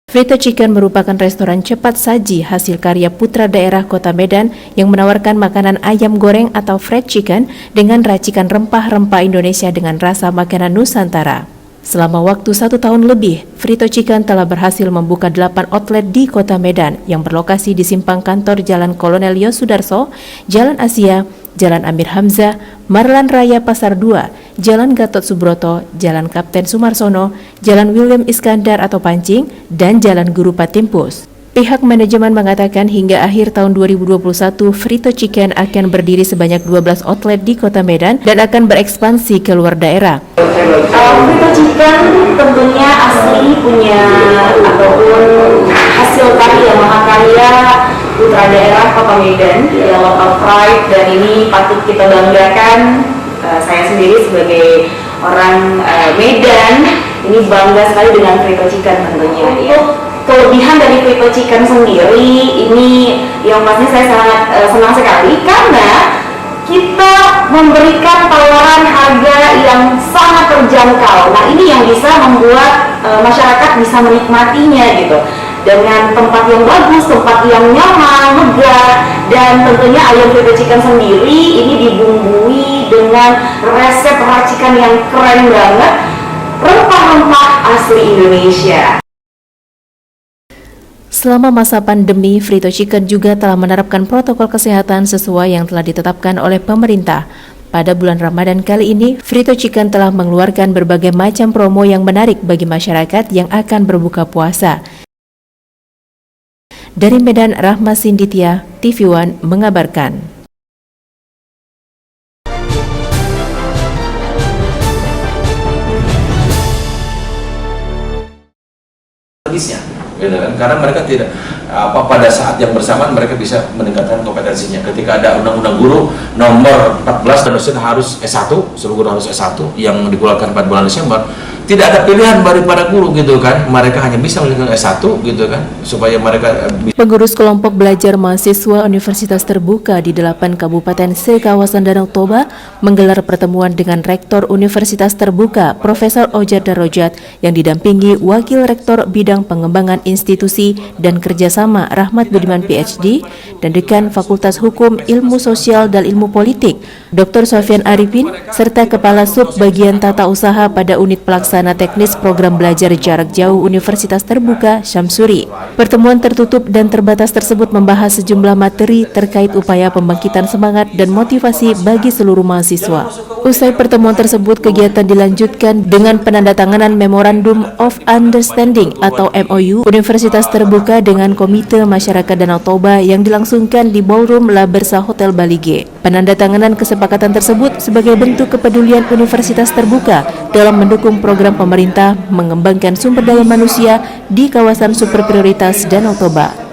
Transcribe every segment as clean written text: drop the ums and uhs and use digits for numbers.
Frito Chicken merupakan restoran cepat saji hasil karya putra daerah Kota Medan yang menawarkan makanan ayam goreng atau fried chicken dengan racikan rempah-rempah Indonesia dengan rasa makanan Nusantara. Selama waktu 1 tahun lebih, Frito Chicken telah berhasil membuka 8 outlet di Kota Medan yang berlokasi di simpang kantor Jalan Kolonel Yosudarso, Jalan Asia, Jalan Amir Hamzah, Marlan Raya Pasar 2, Jalan Gatot Subroto, Jalan Kapten Sumarsono, Jalan William Iskandar atau Pancing, dan Jalan Guru Patimpus. Pihak manajemen mengatakan hingga akhir tahun 2021, Frito Chicken akan berdiri sebanyak 12 outlet di Kota Medan dan akan berekspansi ke luar daerah. Frito Chicken tentunya asli punya ataupun hasil karya mahakarya putra daerah Kota Medan, ya local pride, dan ini patut kita banggakan. Saya sendiri sebagai orang Medan ini bangga sekali dengan Frito Chicken tentunya. Kelebihan dari Frito Chicken sendiri ini yang pastinya saya sangat senang sekali karena kita memberikan tawaran harga yang sangat terjangkau. Nah, ini yang bisa membuat masyarakat bisa menikmatinya gitu. Dengan tempat yang bagus, tempat yang nyaman, megah, dan tentunya ayam Frito Chicken sendiri ini dibumbui dengan resep racikan yang keren banget, rempah-rempah asli Indonesia. Selama masa pandemi, Frito Chicken juga telah menerapkan protokol kesehatan sesuai yang telah ditetapkan oleh pemerintah. Pada bulan Ramadan kali ini, Frito Chicken telah mengeluarkan berbagai macam promo yang menarik bagi masyarakat yang akan berbuka puasa. Dari Medan, Rahma Sinditya, TV One mengabarkan. Gitu kan? Karena mereka tidak pada saat yang bersamaan mereka bisa meningkatkan kompetensinya. Ketika ada undang-undang guru nomor 14 dan dosen harus S1, seluruh guru harus S1 yang dikeluarkan pada bulan Desember, tidak ada pilihan daripada guru gitu kan. Mereka hanya bisa meningkatkan S1 gitu kan supaya mereka Pengurus kelompok belajar mahasiswa Universitas Terbuka di 8 kabupaten se-kawasan Danau Toba menggelar pertemuan dengan Rektor Universitas Terbuka Profesor Ojat Darojat yang didampingi Wakil Rektor Bidang Pengembangan Institusi dan Kerjasama Rahmat Budiman PhD dan Dekan Fakultas Hukum Ilmu Sosial dan Ilmu Politik Dr. Sofyan Arifin serta Kepala Sub Bagian Tata Usaha pada Unit Pelaksana Teknis Program Belajar Jarak Jauh Universitas Terbuka Syamsuri. Pertemuan tertutup dan terbatas tersebut membahas sejumlah materi terkait upaya pembangkitan semangat dan motivasi bagi seluruh mahasiswa. Usai pertemuan tersebut, kegiatan dilanjutkan dengan penandatanganan Memorandum of Understanding atau MOU Universitas Terbuka dengan Komite Masyarakat Danau Toba yang dilangsungkan di Ballroom La Bersa Hotel Bali G. Penandatanganan kesepakatan tersebut sebagai bentuk kepedulian Universitas Terbuka dalam mendukung program pemerintah mengembangkan sumber daya manusia di kawasan super prioritas Danau Toba.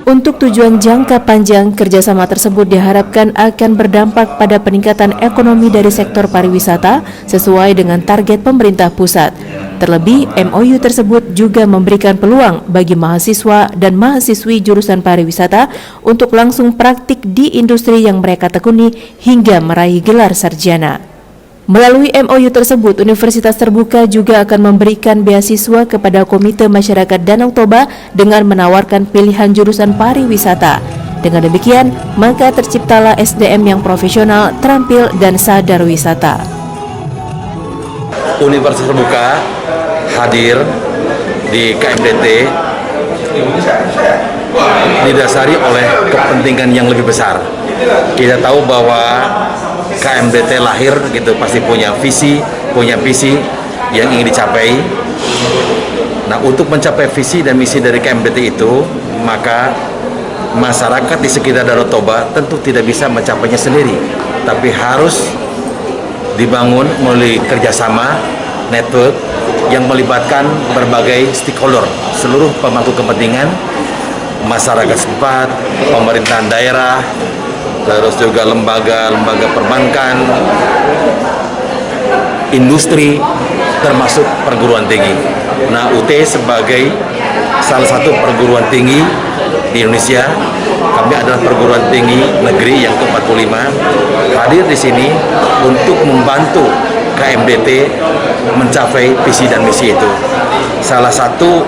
Untuk tujuan jangka panjang, kerjasama tersebut diharapkan akan berdampak pada peningkatan ekonomi dari sektor pariwisata sesuai dengan target pemerintah pusat. Terlebih, MOU tersebut juga memberikan peluang bagi mahasiswa dan mahasiswi jurusan pariwisata untuk langsung praktik di industri yang mereka tekuni hingga meraih gelar sarjana. Melalui MOU tersebut, Universitas Terbuka juga akan memberikan beasiswa kepada Komite Masyarakat Danau Toba dengan menawarkan pilihan jurusan pariwisata. Dengan demikian, maka terciptalah SDM yang profesional, terampil, dan sadar wisata. Universitas Terbuka hadir di KMDT didasari oleh kepentingan yang lebih besar. Kita tahu bahwa KMDT lahir gitu pasti punya visi, punya misi yang ingin dicapai. Nah, untuk mencapai visi dan misi dari KMDT itu, maka masyarakat di sekitar Danau Toba tentu tidak bisa mencapainya sendiri, tapi harus dibangun melalui kerjasama network yang melibatkan berbagai stakeholder, seluruh pemangku kepentingan, masyarakat setempat, pemerintahan daerah, terus juga lembaga-lembaga perbankan, industri, termasuk perguruan tinggi. Nah, UT sebagai salah satu perguruan tinggi di Indonesia, kami adalah perguruan tinggi negeri yang ke-45, hadir di sini untuk membantu KMDT mencapai visi dan misi itu. Salah satu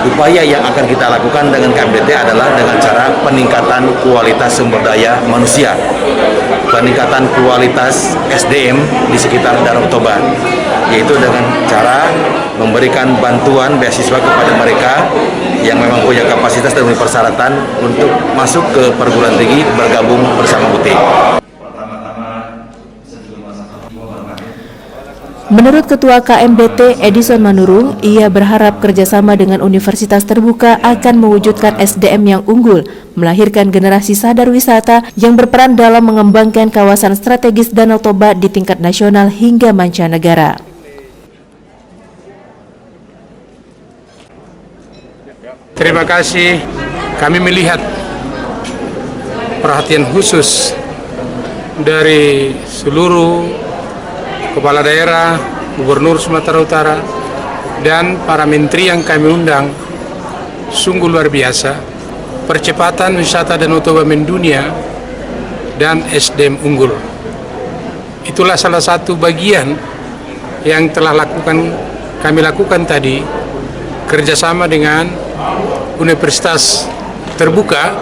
upaya yang akan kita lakukan dengan KMDT adalah dengan cara peningkatan kualitas sumber daya manusia, peningkatan kualitas SDM di sekitar Danau Toba, yaitu dengan cara memberikan bantuan beasiswa kepada mereka yang memang punya kapasitas dan memenuhi persyaratan untuk masuk ke perguruan tinggi bergabung bersama UT. Menurut Ketua KMBT Edison Manurung, ia berharap kerjasama dengan universitas terbuka akan mewujudkan SDM yang unggul, melahirkan generasi sadar wisata yang berperan dalam mengembangkan kawasan strategis Danau Toba di tingkat nasional hingga mancanegara. Terima kasih, kami melihat perhatian khusus dari seluruh Kepala Daerah, Gubernur Sumatera Utara, dan para menteri yang kami undang. Sungguh luar biasa. Percepatan wisata Danau Toba mendunia dan SDM unggul. Itulah salah satu bagian yang telah kami lakukan tadi, kerjasama dengan Universitas Terbuka.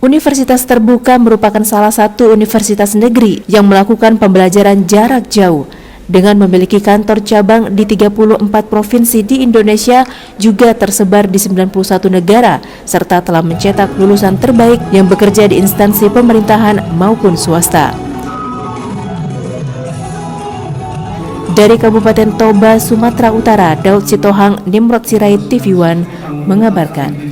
Universitas Terbuka merupakan salah satu universitas negeri yang melakukan pembelajaran jarak jauh. Dengan memiliki kantor cabang di 34 provinsi di Indonesia, juga tersebar di 91 negara, serta telah mencetak lulusan terbaik yang bekerja di instansi pemerintahan maupun swasta. Dari Kabupaten Toba, Sumatera Utara, Daud Sitohang, Nimrod Sirait, TV One, mengabarkan.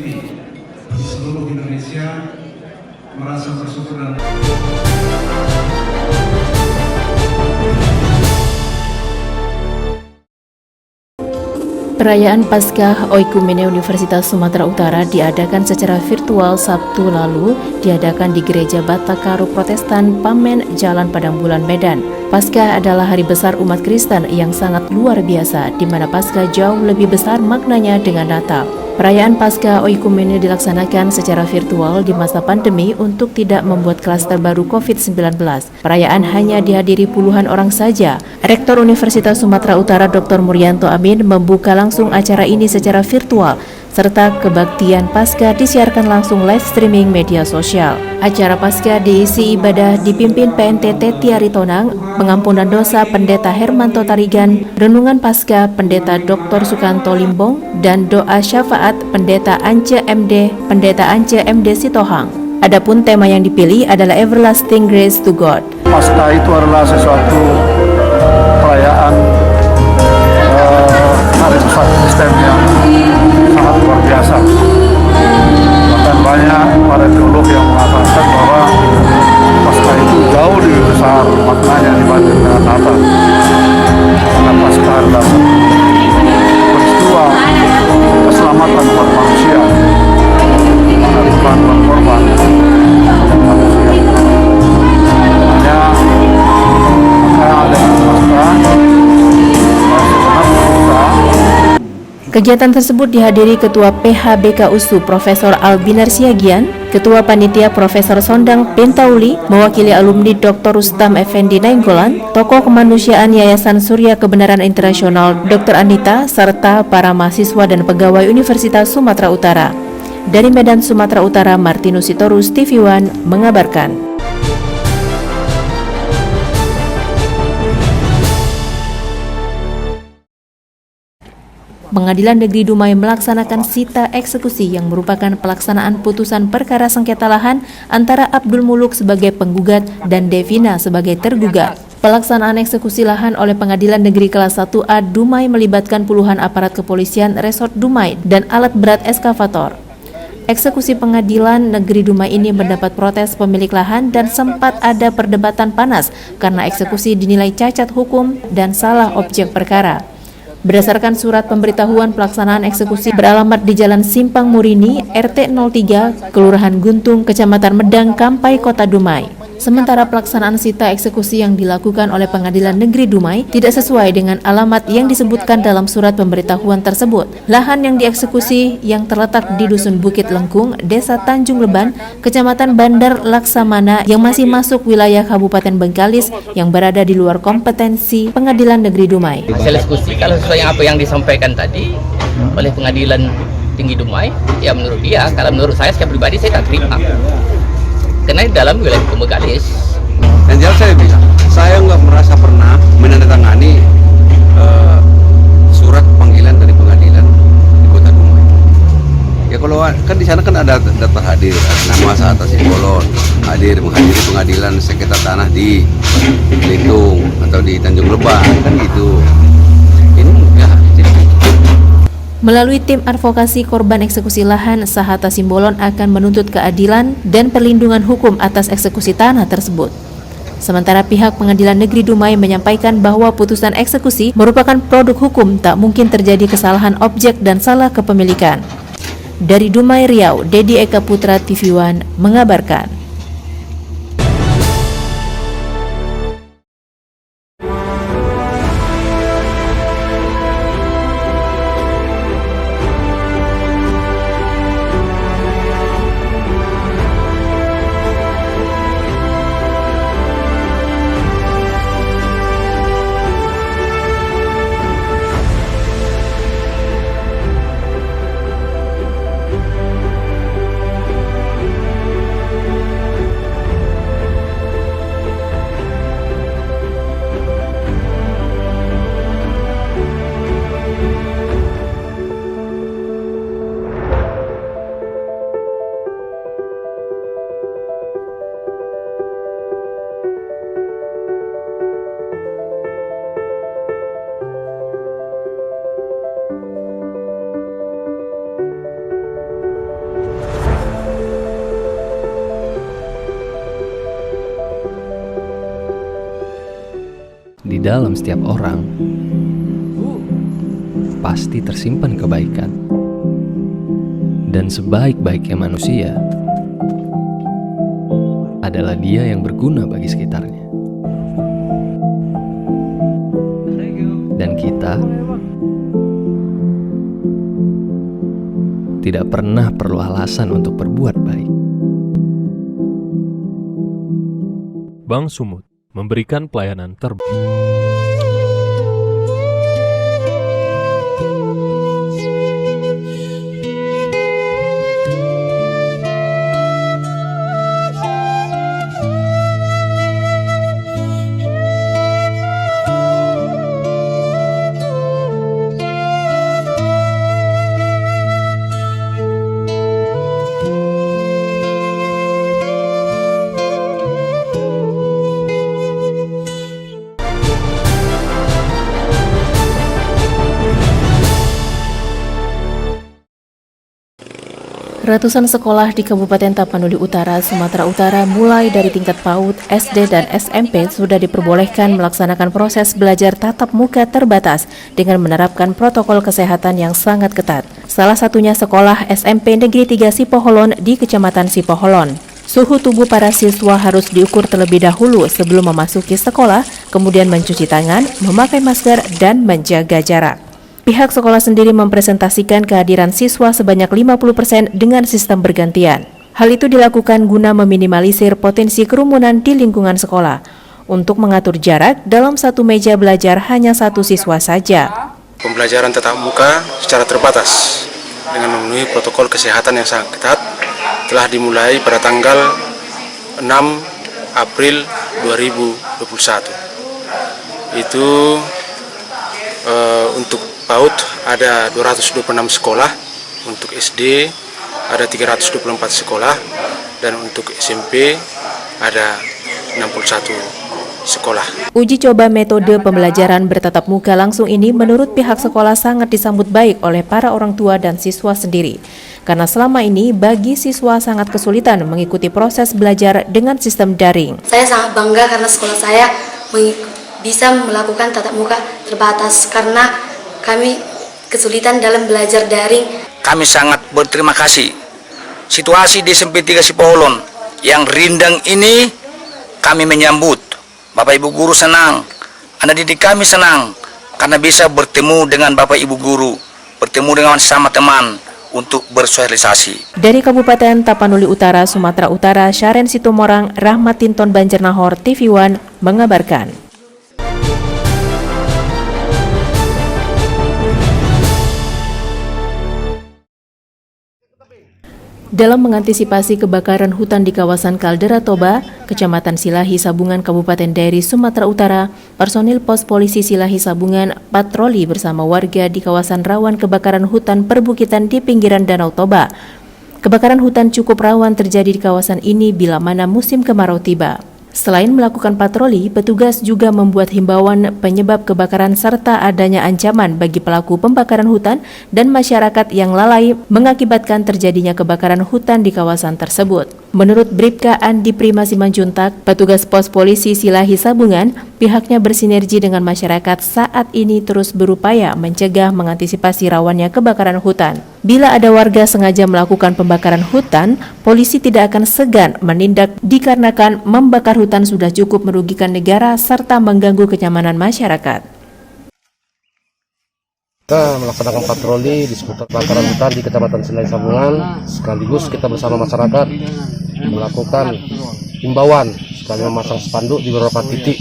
Perayaan Paskah Oikumene Universitas Sumatera Utara diadakan secara virtual Sabtu lalu, diadakan di Gereja Batakaru Protestan Pamen, Jalan Padang Bulan, Medan. Paskah adalah hari besar umat Kristen yang sangat luar biasa, di mana Paskah jauh lebih besar maknanya dengan Natal. Perayaan Paskah Oikumene dilaksanakan secara virtual di masa pandemi untuk tidak membuat klaster baru COVID-19. Perayaan hanya dihadiri puluhan orang saja. Rektor Universitas Sumatera Utara Dr. Muryanto Amin membuka langsung acara ini secara virtual, serta kebaktian Paskah disiarkan langsung live streaming media sosial. Acara Paskah diisi ibadah dipimpin PNTT Tiari Tonang, pengampunan dosa Pendeta Hermanto Tarigan, renungan Paskah Pendeta Dr. Sukanto Limbong, dan doa syafaat Pendeta Ance MD Sitohang. Adapun tema yang dipilih adalah Everlasting Grace to God. Paskah itu adalah sesuatu perayaan hari besar Kristen yang sangat luar biasa. Bahkan banyak para teolog yang mengatakan bahwa Paskah itu jauh lebih besar maknanya dibanding dengan Natal. Karena Paskah adalah peristiwa keselamatan buat manusia. Mana Tuhan berkorban untuk manusia. Hanya dengan Paskah Kegiatan tersebut dihadiri Ketua PHBK USU Profesor Albinar Siagian, Ketua Panitia Profesor Sondang Pentauli, mewakili alumni Dr. Rustam Effendi Nainggolan, tokoh kemanusiaan Yayasan Surya Kebenaran Internasional Dr. Anita, serta para mahasiswa dan pegawai Universitas Sumatera Utara. Dari Medan, Sumatera Utara, Martinus Sitorus, TV One, mengabarkan. Pengadilan Negeri Dumai melaksanakan sita eksekusi yang merupakan pelaksanaan putusan perkara sengketa lahan antara Abdul Muluk sebagai penggugat dan Devina sebagai tergugat. Pelaksanaan eksekusi lahan oleh Pengadilan Negeri Kelas 1A Dumai melibatkan puluhan aparat kepolisian Resort Dumai dan alat berat eskavator. Eksekusi Pengadilan Negeri Dumai ini mendapat protes pemilik lahan dan sempat ada perdebatan panas karena eksekusi dinilai cacat hukum dan salah objek perkara. Berdasarkan surat pemberitahuan pelaksanaan eksekusi beralamat di Jalan Simpang Murini, RT 03, Kelurahan Guntung, Kecamatan Medang, Kampai, Kota Dumai. Sementara pelaksanaan sita eksekusi yang dilakukan oleh Pengadilan Negeri Dumai tidak sesuai dengan alamat yang disebutkan dalam surat pemberitahuan tersebut. Lahan yang dieksekusi yang terletak di Dusun Bukit Lengkung, Desa Tanjung Leban, Kecamatan Bandar Laksamana yang masih masuk wilayah Kabupaten Bengkalis yang berada di luar kompetensi Pengadilan Negeri Dumai. Hasil eksekusi kalau sesuai apa yang disampaikan tadi oleh Pengadilan Tinggi Dumai, ya menurut dia, kalau menurut saya pribadi saya tak terima. Karena di dalam wilayah hukum Bengkalis. Dan jelas saya bilang, saya nggak merasa pernah menandatangani surat panggilan dari pengadilan di Kota Dumai. Ya kalau kan di sana kan ada data hadir, nama Sahat Simbolon hadir menghadiri pengadilan sengketa tanah di Belitung atau di Tanjung Leban, kan gitu. Ini ya. Melalui tim advokasi korban eksekusi lahan, Sahat Simbolon akan menuntut keadilan dan perlindungan hukum atas eksekusi tanah tersebut. Sementara pihak Pengadilan Negeri Dumai menyampaikan bahwa putusan eksekusi merupakan produk hukum, tak mungkin terjadi kesalahan objek dan salah kepemilikan. Dari Dumai, Riau, Dedi Eka Putra, TV One mengabarkan. Di dalam setiap orang pasti tersimpan kebaikan, dan sebaik-baiknya manusia adalah dia yang berguna bagi sekitarnya. Dan kita tidak pernah perlu alasan untuk berbuat baik. Bank Sumut memberikan pelayanan terbaik. Ratusan sekolah di Kabupaten Tapanuli Utara, Sumatera Utara, mulai dari tingkat PAUD, SD, dan SMP sudah diperbolehkan melaksanakan proses belajar tatap muka terbatas dengan menerapkan protokol kesehatan yang sangat ketat. Salah satunya sekolah SMP Negeri 3 Sipoholon di Kecamatan Sipoholon. Suhu tubuh para siswa harus diukur terlebih dahulu sebelum memasuki sekolah, kemudian mencuci tangan, memakai masker, dan menjaga jarak. Pihak sekolah sendiri mempresentasikan kehadiran siswa sebanyak 50% dengan sistem bergantian. Hal itu dilakukan guna meminimalisir potensi kerumunan di lingkungan sekolah. Untuk mengatur jarak, dalam satu meja belajar hanya satu siswa saja. Pembelajaran tatap muka secara terbatas dengan memenuhi protokol kesehatan yang sangat ketat telah dimulai pada tanggal 6 April 2021. Itu untuk PAUD ada 226 sekolah, untuk SD ada 324 sekolah, dan untuk SMP ada 61 sekolah. Uji coba metode pembelajaran bertatap muka langsung ini menurut pihak sekolah sangat disambut baik oleh para orang tua dan siswa sendiri. Karena selama ini bagi siswa sangat kesulitan mengikuti proses belajar dengan sistem daring. Saya sangat bangga karena sekolah saya bisa melakukan tatap muka terbatas karena kami kesulitan dalam belajar daring. Kami sangat berterima kasih. Situasi di SMP 3 Sipoholon yang rindang ini kami menyambut, Bapak Ibu guru senang, anak didik kami senang karena bisa bertemu dengan Bapak Ibu guru, bertemu dengan sama teman untuk bersosialisasi. Dari Kabupaten Tapanuli Utara, Sumatera Utara, Syaren Situmorang, Rahmat Tinton Banjarnahor, TV One mengabarkan. Dalam mengantisipasi kebakaran hutan di kawasan Kaldera Toba, Kecamatan Silahi Sabungan, Kabupaten Dairi, Sumatera Utara, personil pos polisi Silahi Sabungan patroli bersama warga di kawasan rawan kebakaran hutan perbukitan di pinggiran Danau Toba. Kebakaran hutan cukup rawan terjadi di kawasan ini bila mana musim kemarau tiba. Selain melakukan patroli, petugas juga membuat himbauan penyebab kebakaran serta adanya ancaman bagi pelaku pembakaran hutan dan masyarakat yang lalai mengakibatkan terjadinya kebakaran hutan di kawasan tersebut. Menurut Bribka Andi Prima Simanjuntak, petugas pos polisi Silahi Sabungan, pihaknya bersinergi dengan masyarakat saat ini terus berupaya mencegah mengantisipasi rawannya kebakaran hutan. Bila ada warga sengaja melakukan pembakaran hutan, polisi tidak akan segan menindak dikarenakan membakar hutan sudah cukup merugikan negara serta mengganggu kenyamanan masyarakat. Kita melaksanakan patroli di seputar kebakaran hutan di Kecamatan Silahi Sabungan, sekaligus kita bersama masyarakat melakukan himbauan sekali memasang spanduk di beberapa titik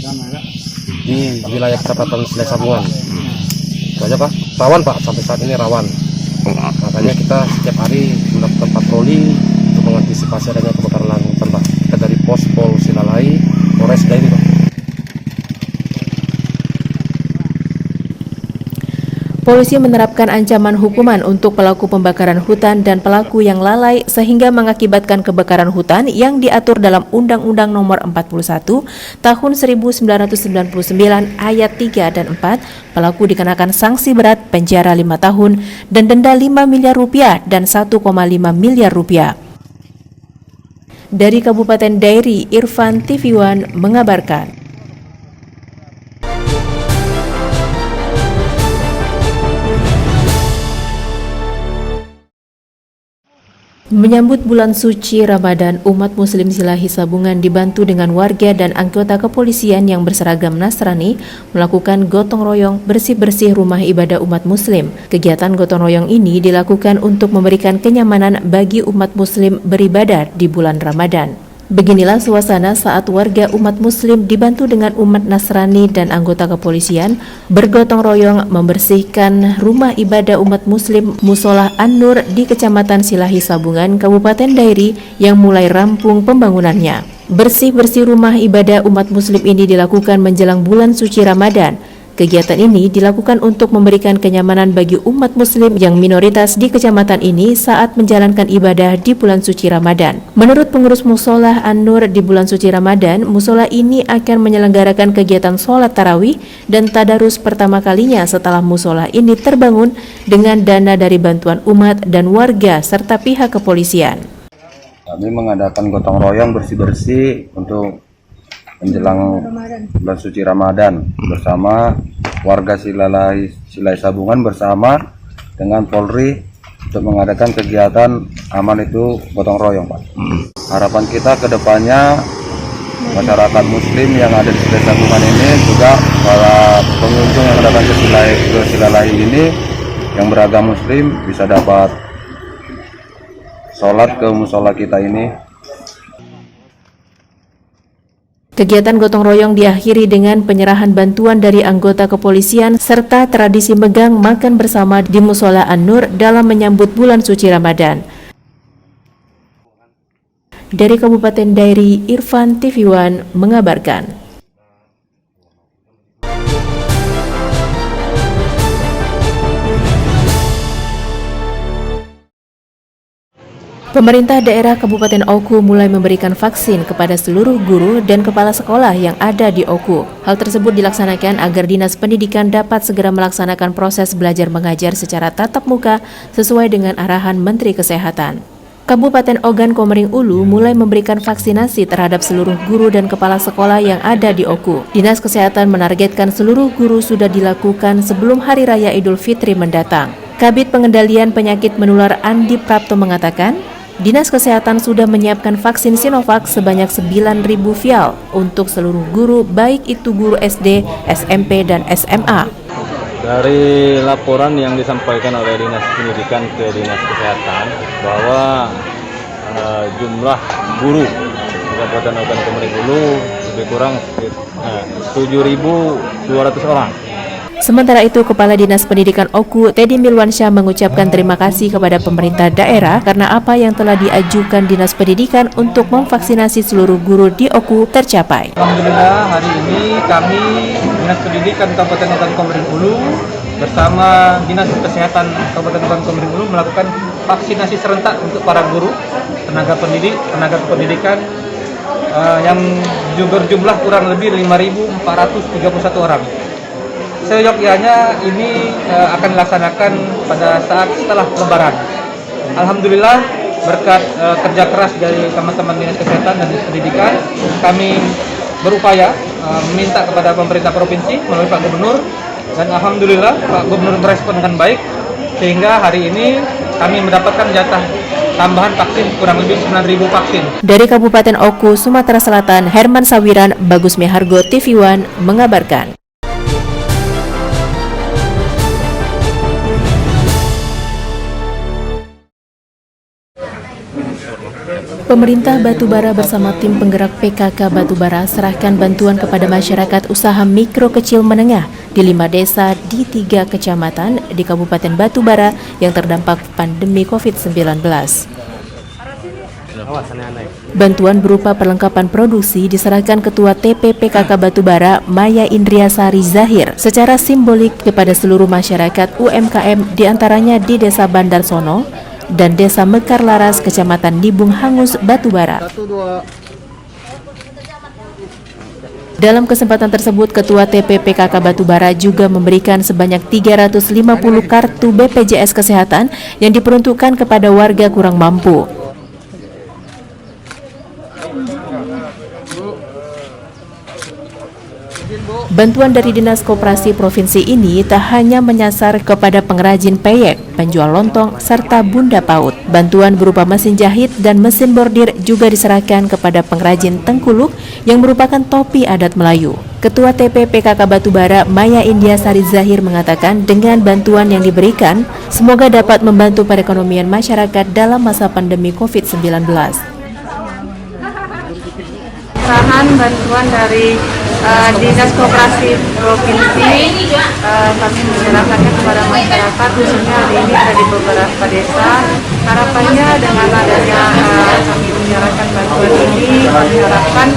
di wilayah Kecamatan Silahi Sabungan. Itu aja Pak, rawan Pak, sampai saat ini rawan. Makanya kita setiap hari melakukan patroli untuk mengantisipasi adanya kebakaran hutan Pak. Kita dari pos Silahi, Polres Dairi Pak. Polisi menerapkan ancaman hukuman untuk pelaku pembakaran hutan dan pelaku yang lalai sehingga mengakibatkan kebakaran hutan yang diatur dalam Undang-Undang Nomor 41 Tahun 1999 Ayat 3 dan 4. Pelaku dikenakan sanksi berat penjara 5 tahun dan denda 5 miliar rupiah dan 1,5 miliar rupiah. Dari Kabupaten Dairi, Irfan, TV One mengabarkan. Menyambut bulan suci Ramadan, umat Muslim Silahi Sabungan dibantu dengan warga dan anggota kepolisian yang berseragam Nasrani melakukan gotong royong bersih-bersih rumah ibadah umat Muslim. Kegiatan gotong royong ini dilakukan untuk memberikan kenyamanan bagi umat Muslim beribadah di bulan Ramadan. Beginilah suasana saat warga umat Muslim dibantu dengan umat Nasrani dan anggota kepolisian bergotong royong membersihkan rumah ibadah umat Muslim Musola An-Nur di Kecamatan Silahi Sabungan, Kabupaten Dairi yang mulai rampung pembangunannya. Bersih-bersih rumah ibadah umat Muslim ini dilakukan menjelang bulan suci Ramadan. Kegiatan ini dilakukan untuk memberikan kenyamanan bagi umat Muslim yang minoritas di kecamatan ini saat menjalankan ibadah di bulan suci Ramadan. Menurut pengurus Musola An-Nur, di bulan suci Ramadan, musola ini akan menyelenggarakan kegiatan sholat tarawih dan tadarus pertama kalinya setelah musola ini terbangun dengan dana dari bantuan umat dan warga serta pihak kepolisian. Kami mengadakan gotong royong bersih-bersih untuk menjelang bulan suci Ramadan bersama warga Silahi Sabungan bersama dengan Polri untuk mengadakan kegiatan aman itu gotong royong Pak. Harapan kita ke depannya masyarakat Muslim yang ada di Silahi Sabungan ini juga para pengunjung yang datang ke Silahi ini yang beragama Muslim bisa dapat sholat ke musola kita ini. Kegiatan gotong royong diakhiri dengan penyerahan bantuan dari anggota kepolisian serta tradisi megang makan bersama di Musola An-Nur dalam menyambut bulan suci Ramadan. Dari Kabupaten Dairi, Irfan, TV One mengabarkan. Pemerintah daerah Kabupaten Oku mulai memberikan vaksin kepada seluruh guru dan kepala sekolah yang ada di Oku. Hal tersebut dilaksanakan agar Dinas Pendidikan dapat segera melaksanakan proses belajar mengajar secara tatap muka sesuai dengan arahan Menteri Kesehatan. Kabupaten Ogan Komering Ulu mulai memberikan vaksinasi terhadap seluruh guru dan kepala sekolah yang ada di Oku. Dinas Kesehatan menargetkan seluruh guru sudah dilakukan sebelum Hari Raya Idul Fitri mendatang. Kabid Pengendalian Penyakit Menular Andi Prapto mengatakan, Dinas Kesehatan sudah menyiapkan vaksin Sinovac sebanyak 9.000 vial untuk seluruh guru, baik itu guru SD, SMP, dan SMA. Dari laporan yang disampaikan oleh Dinas Pendidikan ke Dinas Kesehatan bahwa jumlah guru di Kabupaten Komering Ulu lebih kurang 7.200 orang. Sementara itu, Kepala Dinas Pendidikan Oku, Teddy Milwansyah, mengucapkan terima kasih kepada pemerintah daerah karena apa yang telah diajukan Dinas Pendidikan untuk memvaksinasi seluruh guru di Oku tercapai. Alhamdulillah, hari ini kami Dinas Pendidikan Kabupaten Komering Ulu bersama Dinas Kesehatan Kabupaten Komering Ulu melakukan vaksinasi serentak untuk para guru, tenaga pendidikan yang berjumlah kurang lebih 5.431 orang. Seyogyanya ini akan dilaksanakan pada saat setelah Lebaran. Alhamdulillah, berkat kerja keras dari teman-teman Dinas Kesehatan dan Dinas Pendidikan, kami berupaya meminta kepada pemerintah provinsi melalui Pak Gubernur, dan alhamdulillah Pak Gubernur merespon dengan baik sehingga hari ini kami mendapatkan jatah tambahan vaksin kurang lebih 9.000 vaksin. Dari Kabupaten Oku, Sumatera Selatan, Herman Sawiran, Bagus Mihargo, TV One mengabarkan. Pemerintah Batubara bersama tim penggerak PKK Batubara serahkan bantuan kepada masyarakat usaha mikro kecil menengah di 5 desa di 3 kecamatan di Kabupaten Batubara yang terdampak pandemi COVID-19. Bantuan berupa perlengkapan produksi diserahkan Ketua TP PKK Batubara Maya Indriasari Zahir secara simbolik kepada seluruh masyarakat UMKM diantaranya di Desa Bandar Sono dan Desa Mekar Laras, Kecamatan Dibung Hangus, Batubara. Dalam kesempatan tersebut, Ketua TP PKK Batubara juga memberikan sebanyak 350 kartu BPJS Kesehatan yang diperuntukkan kepada warga kurang mampu. Bantuan dari Dinas Koperasi Provinsi ini tak hanya menyasar kepada pengrajin peyek, penjual lontong, serta bunda paut. Bantuan berupa mesin jahit dan mesin bordir juga diserahkan kepada pengrajin tengkuluk yang merupakan topi adat Melayu. Ketua TP PKK Batubara Maya Indriasari Zahir mengatakan dengan bantuan yang diberikan, semoga dapat membantu perekonomian masyarakat dalam masa pandemi COVID-19. Serahan bantuan dari Dinas Koperasi Provinsi kami menyerahkannya kepada masyarakat, khususnya hari ini ada di beberapa desa. Harapannya dengan adanya kami menyerahkan bantuan ini, kami harapkan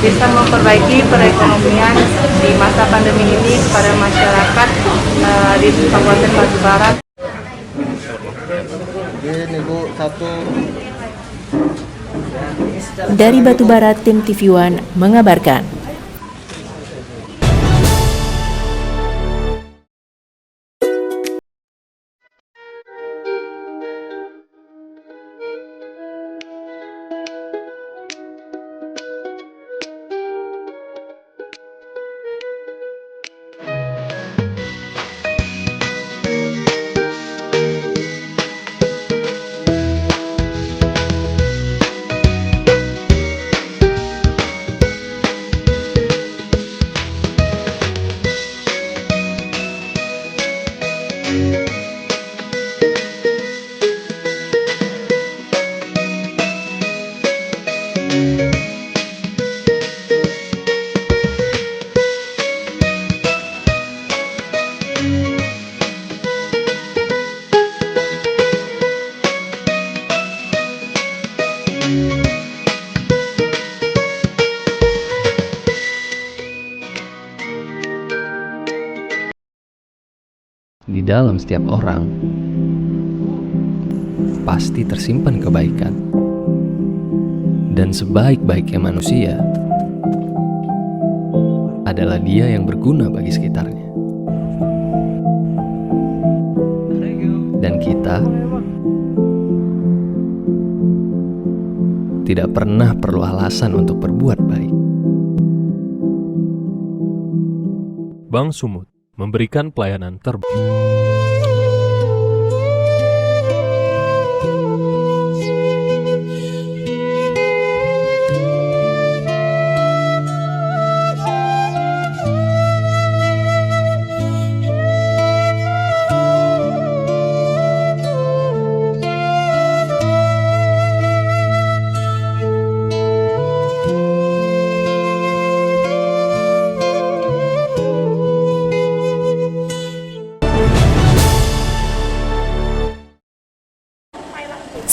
bisa memperbaiki perekonomian di masa pandemi ini kepada masyarakat di Kabupaten Batubara. Ini Bu, satu. Dari Batubara, tim TV One mengabarkan. Di dalam setiap orang pasti tersimpan kebaikan, dan sebaik-baiknya manusia adalah dia yang berguna bagi sekitarnya. Dan kita tidak pernah perlu alasan untuk berbuat baik. Bank Sumut memberikan pelayanan terbaik.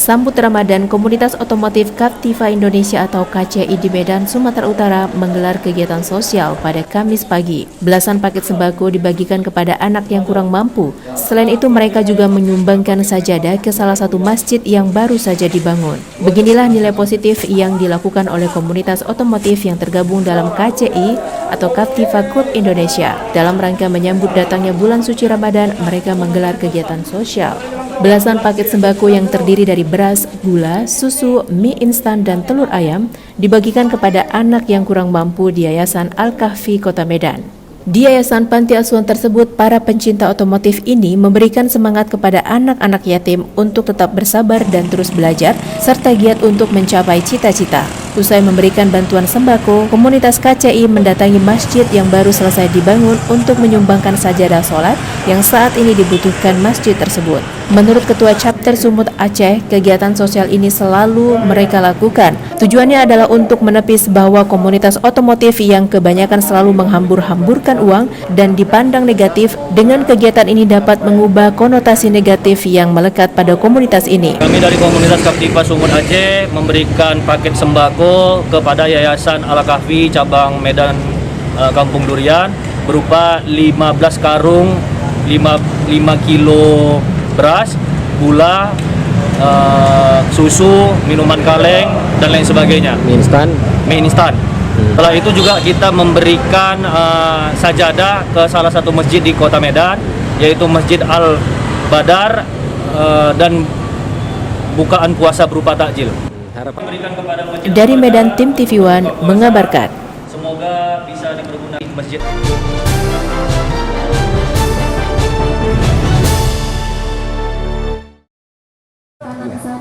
Sambut Ramadan, komunitas otomotif Captiva Indonesia atau KCI di Medan, Sumatera Utara menggelar kegiatan sosial pada Kamis pagi. Belasan paket sembako dibagikan kepada anak yang kurang mampu. Selain itu, mereka juga menyumbangkan sajadah ke salah satu masjid yang baru saja dibangun. Beginilah nilai positif yang dilakukan oleh komunitas otomotif yang tergabung dalam KCI atau Captiva Group Indonesia. Dalam rangka menyambut datangnya bulan suci Ramadan, mereka menggelar kegiatan sosial. Belasan paket sembako yang terdiri dari beras, gula, susu, mie instan, dan telur ayam dibagikan kepada anak yang kurang mampu di Yayasan Al-Kahfi, Kota Medan. Di Yayasan Panti Asuhan tersebut, para pencinta otomotif ini memberikan semangat kepada anak-anak yatim untuk tetap bersabar dan terus belajar, serta giat untuk mencapai cita-cita. Usai memberikan bantuan sembako, komunitas KCI mendatangi masjid yang baru selesai dibangun untuk menyumbangkan sajadah sholat yang saat ini dibutuhkan masjid tersebut. Menurut Ketua Chapter Sumut Aceh, kegiatan sosial ini selalu mereka lakukan. Tujuannya adalah untuk menepis bahwa komunitas otomotif yang kebanyakan selalu menghambur-hamburkan uang dan dipandang negatif, dengan kegiatan ini dapat mengubah konotasi negatif yang melekat pada komunitas ini. Kami dari komunitas Captiva Sumut Aceh memberikan paket sembako kepada Yayasan Al-Kahfi cabang Medan Kampung Durian berupa 15 karung 5 kilo beras, gula, susu, minuman kaleng, dan lain sebagainya. Mie instan. Setelah itu juga kita memberikan sajadah ke salah satu masjid di Kota Medan, yaitu Masjid Al-Badar, dan bukaan puasa berupa takjil. Dari Medan, tim TV One mengabarkan. Semoga bisa dipergunakan masjid.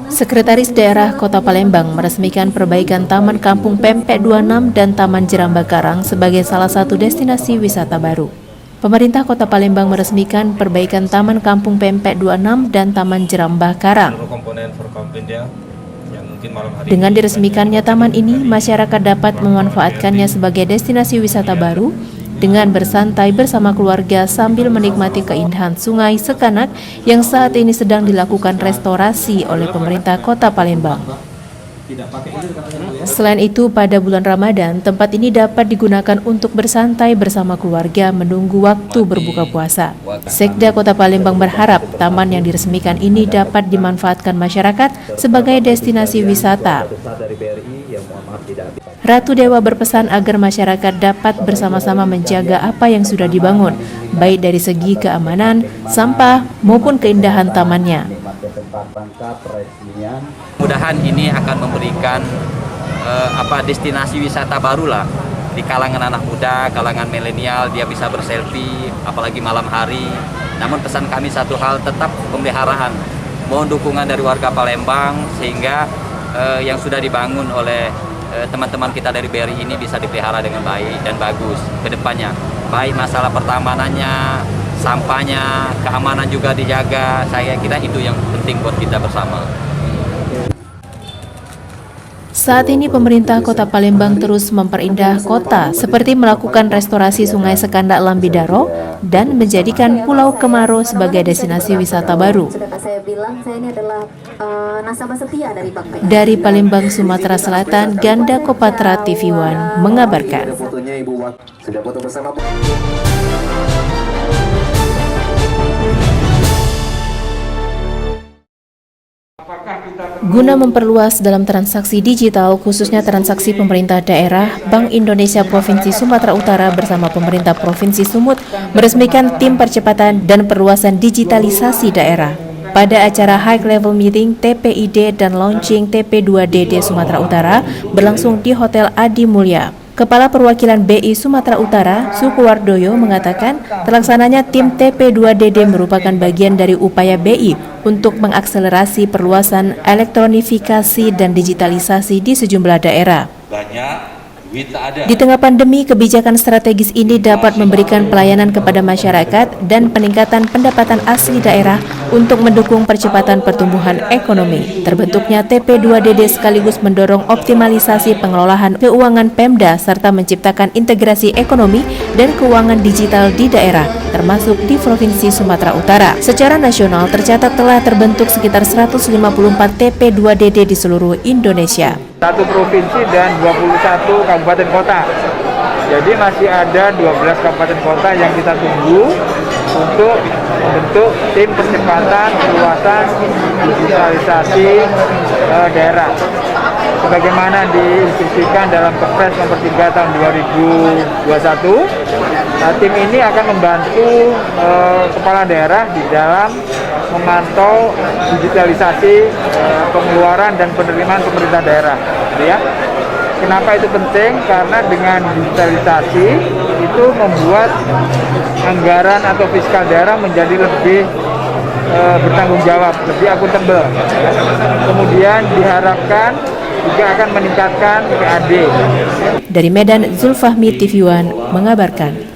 Sekretaris Daerah Kota Palembang meresmikan perbaikan Taman Kampung Pempek 26 dan Taman Jerambah Karang sebagai salah satu destinasi wisata baru. Pemerintah Kota Palembang meresmikan perbaikan Taman Kampung Pempek 26 dan Taman Jerambah Karang. Dengan diresmikannya taman ini, masyarakat dapat memanfaatkannya sebagai destinasi wisata baru dengan bersantai bersama keluarga sambil menikmati keindahan Sungai Sekanak yang saat ini sedang dilakukan restorasi oleh pemerintah Kota Palembang. Selain itu, pada bulan Ramadan, tempat ini dapat digunakan untuk bersantai bersama keluarga menunggu waktu berbuka puasa. Sekda Kota Palembang berharap taman yang diresmikan ini dapat dimanfaatkan masyarakat sebagai destinasi wisata. Ratu Dewa berpesan agar masyarakat dapat bersama-sama menjaga apa yang sudah dibangun, baik dari segi keamanan, sampah, maupun keindahan tamannya. Mudah-mudahan ini akan memberikan destinasi wisata barulah di kalangan anak muda, kalangan milenial, dia bisa berselfie, apalagi malam hari. Namun pesan kami satu hal, tetap pemeliharaan, mohon dukungan dari warga Palembang sehingga yang sudah dibangun oleh teman-teman kita dari BRI ini bisa dipelihara dengan baik dan bagus ke depannya. Baik masalah pertamanannya, sampahnya, keamanan juga dijaga. Saya kira itu yang penting buat kita bersama. Saat ini pemerintah Kota Palembang terus memperindah kota seperti melakukan restorasi Sungai Sekandak Lambidaro dan menjadikan Pulau Kemaro sebagai destinasi wisata baru. Dari Palembang, Sumatera Selatan, Ganda Kopatra TV One mengabarkan. Guna memperluas dalam transaksi digital, khususnya transaksi pemerintah daerah, Bank Indonesia Provinsi Sumatera Utara bersama pemerintah Provinsi Sumut meresmikan tim percepatan dan perluasan digitalisasi daerah. Pada acara High Level Meeting TPID dan Launching TP2DD Sumatera Utara berlangsung di Hotel Adi Mulya. Kepala Perwakilan BI Sumatera Utara, Sukuwardoyo, mengatakan terlaksananya tim TP2DD merupakan bagian dari upaya BI untuk mengakselerasi perluasan elektronifikasi dan digitalisasi di sejumlah daerah. Banyak Di tengah pandemi, kebijakan strategis ini dapat memberikan pelayanan kepada masyarakat dan peningkatan pendapatan asli daerah untuk mendukung percepatan pertumbuhan ekonomi. Terbentuknya TP2DD sekaligus mendorong optimalisasi pengelolaan keuangan Pemda serta menciptakan integrasi ekonomi dan keuangan digital di daerah, termasuk di Provinsi Sumatera Utara. Secara nasional tercatat telah terbentuk sekitar 154 TP2DD di seluruh Indonesia. 1 provinsi dan 21 kabupaten kota. Jadi masih ada 12 kabupaten kota yang kita tunggu untuk membentuk tim percepatan perluasan digitalisasi daerah. Sebagaimana diinstruksikan dalam Kepres nomor 3 tahun 2021, tim ini akan membantu kepala daerah di dalam memantau digitalisasi pengeluaran dan penerimaan pemerintah daerah, ya. Kenapa itu penting? Karena dengan digitalisasi itu membuat anggaran atau fiskal daerah menjadi lebih bertanggung jawab, lebih akuntabel. Kemudian diharapkan juga akan meningkatkan PAD. Dari Medan, Zulfahmi, TV One mengabarkan.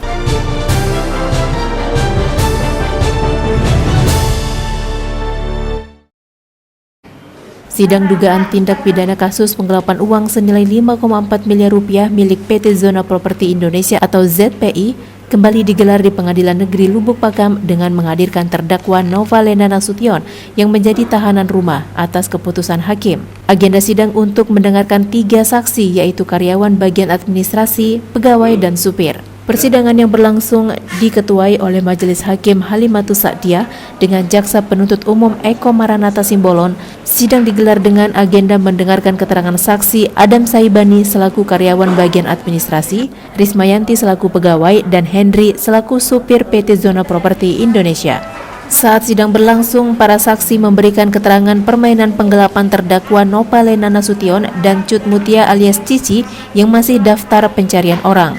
Sidang dugaan tindak pidana kasus penggelapan uang senilai 5,4 miliar rupiah milik PT Zona Properti Indonesia atau ZPI kembali digelar di Pengadilan Negeri Lubuk Pakam dengan menghadirkan terdakwa Novalena Nasution yang menjadi tahanan rumah atas keputusan hakim. Agenda sidang untuk mendengarkan 3 saksi yaitu karyawan bagian administrasi, pegawai, dan supir. Persidangan yang berlangsung diketuai oleh Majelis Hakim Halimatus Sa'diah dengan Jaksa Penuntut Umum Eko Maranatha Simbolon. Sidang digelar dengan agenda mendengarkan keterangan saksi Adam Saibani selaku karyawan bagian administrasi, Rismayanti selaku pegawai, dan Henry selaku supir PT Zona Properti Indonesia. Saat sidang berlangsung, para saksi memberikan keterangan permainan penggelapan terdakwa Novalena Nasution dan Cut Mutia alias Cici yang masih daftar pencarian orang.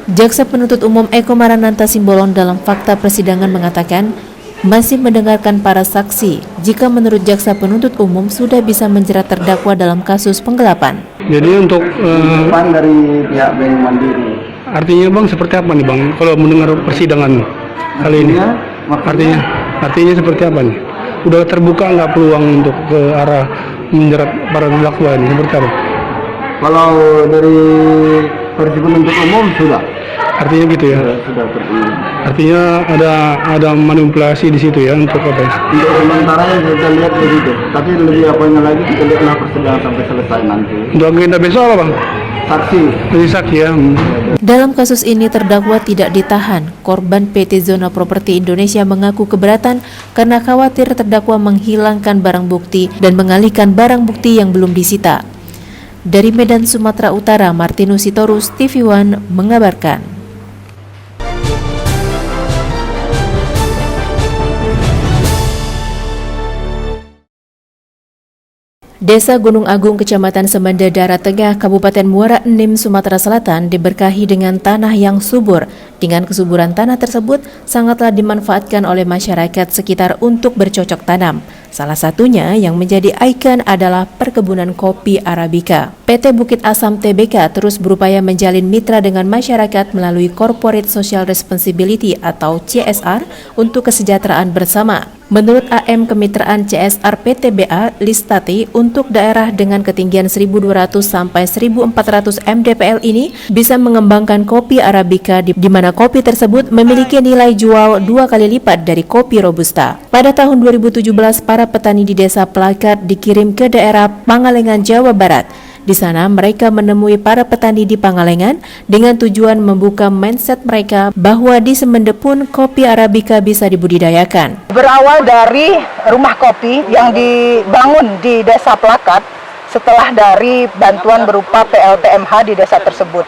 Jaksa Penuntut Umum Eko Maranatha Simbolon dalam fakta persidangan mengatakan masih mendengarkan para saksi jika menurut Jaksa Penuntut Umum sudah bisa menjerat terdakwa dalam kasus penggelapan. Jadi untuk dari pihak Bank Mandiri. Artinya Bang seperti apa nih Bang kalau mendengar persidangan kali ini? Artinya seperti apa nih? Udah terbuka nggak peluang untuk ke arah menjerat para terdakwa ini seperti apa? Kalau dari versi penuntut umum sudah. Artinya gitu ya? Sudah terpenuhi. Artinya ada manipulasi di situ ya untuk apa ya? Untuk sementara yang kita lihat begitu. Tapi lebih apanya lagi kita lihatlah persidangan sampai selesai nanti. Untuk agenda besok apa Bang? Saksi. Jadi saksi ya. Dalam kasus ini terdakwa tidak ditahan. Korban PT Zona Properti Indonesia mengaku keberatan karena khawatir terdakwa menghilangkan barang bukti dan mengalihkan barang bukti yang belum disita. Dari Medan, Sumatera Utara, Martinus Sitorus, TV One mengabarkan. Desa Gunung Agung, Kecamatan Semanda Darat Tengah, Kabupaten Muara Enim, Sumatera Selatan diberkahi dengan tanah yang subur. Dengan kesuburan tanah tersebut, sangatlah dimanfaatkan oleh masyarakat sekitar untuk bercocok tanam. Salah satunya yang menjadi ikon adalah perkebunan kopi Arabica. PT Bukit Asam Tbk terus berupaya menjalin mitra dengan masyarakat melalui Corporate Social Responsibility atau CSR untuk kesejahteraan bersama. Menurut AM Kemitraan CSR PTBA Listati, untuk daerah dengan ketinggian 1.200 sampai 1.400 mdpl ini bisa mengembangkan kopi Arabica di mana kopi tersebut memiliki nilai jual 2 kali lipat dari kopi Robusta. Pada tahun 2017, para petani di Desa Pelakat dikirim ke daerah Pangalengan, Jawa Barat. Di sana mereka menemui para petani di Pangalengan dengan tujuan membuka mindset mereka bahwa di Semende pun kopi Arabica bisa dibudidayakan. Berawal dari rumah kopi yang dibangun di Desa Pelakat setelah dari bantuan berupa PLTMH di desa tersebut.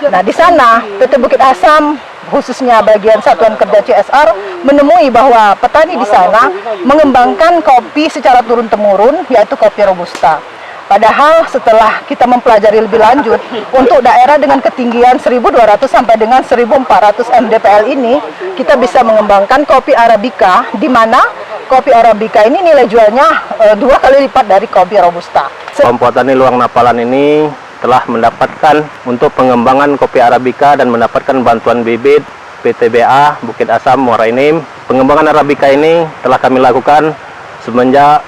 Nah, di sana PT Bukit Asam khususnya bagian Satuan Kerja CSR menemui bahwa petani di sana mengembangkan kopi secara turun-temurun yaitu kopi Robusta. Padahal setelah kita mempelajari lebih lanjut, untuk daerah dengan ketinggian 1.200 sampai dengan 1.400 mdpl ini, kita bisa mengembangkan kopi Arabica, di mana kopi Arabica ini nilai jualnya 2 kali lipat dari kopi Robusta. Pembuatan luang napalan ini telah mendapatkan untuk pengembangan kopi Arabica dan mendapatkan bantuan bibit PTBA Bukit Asam Muara Enim. Pengembangan Arabica ini telah kami lakukan semenjak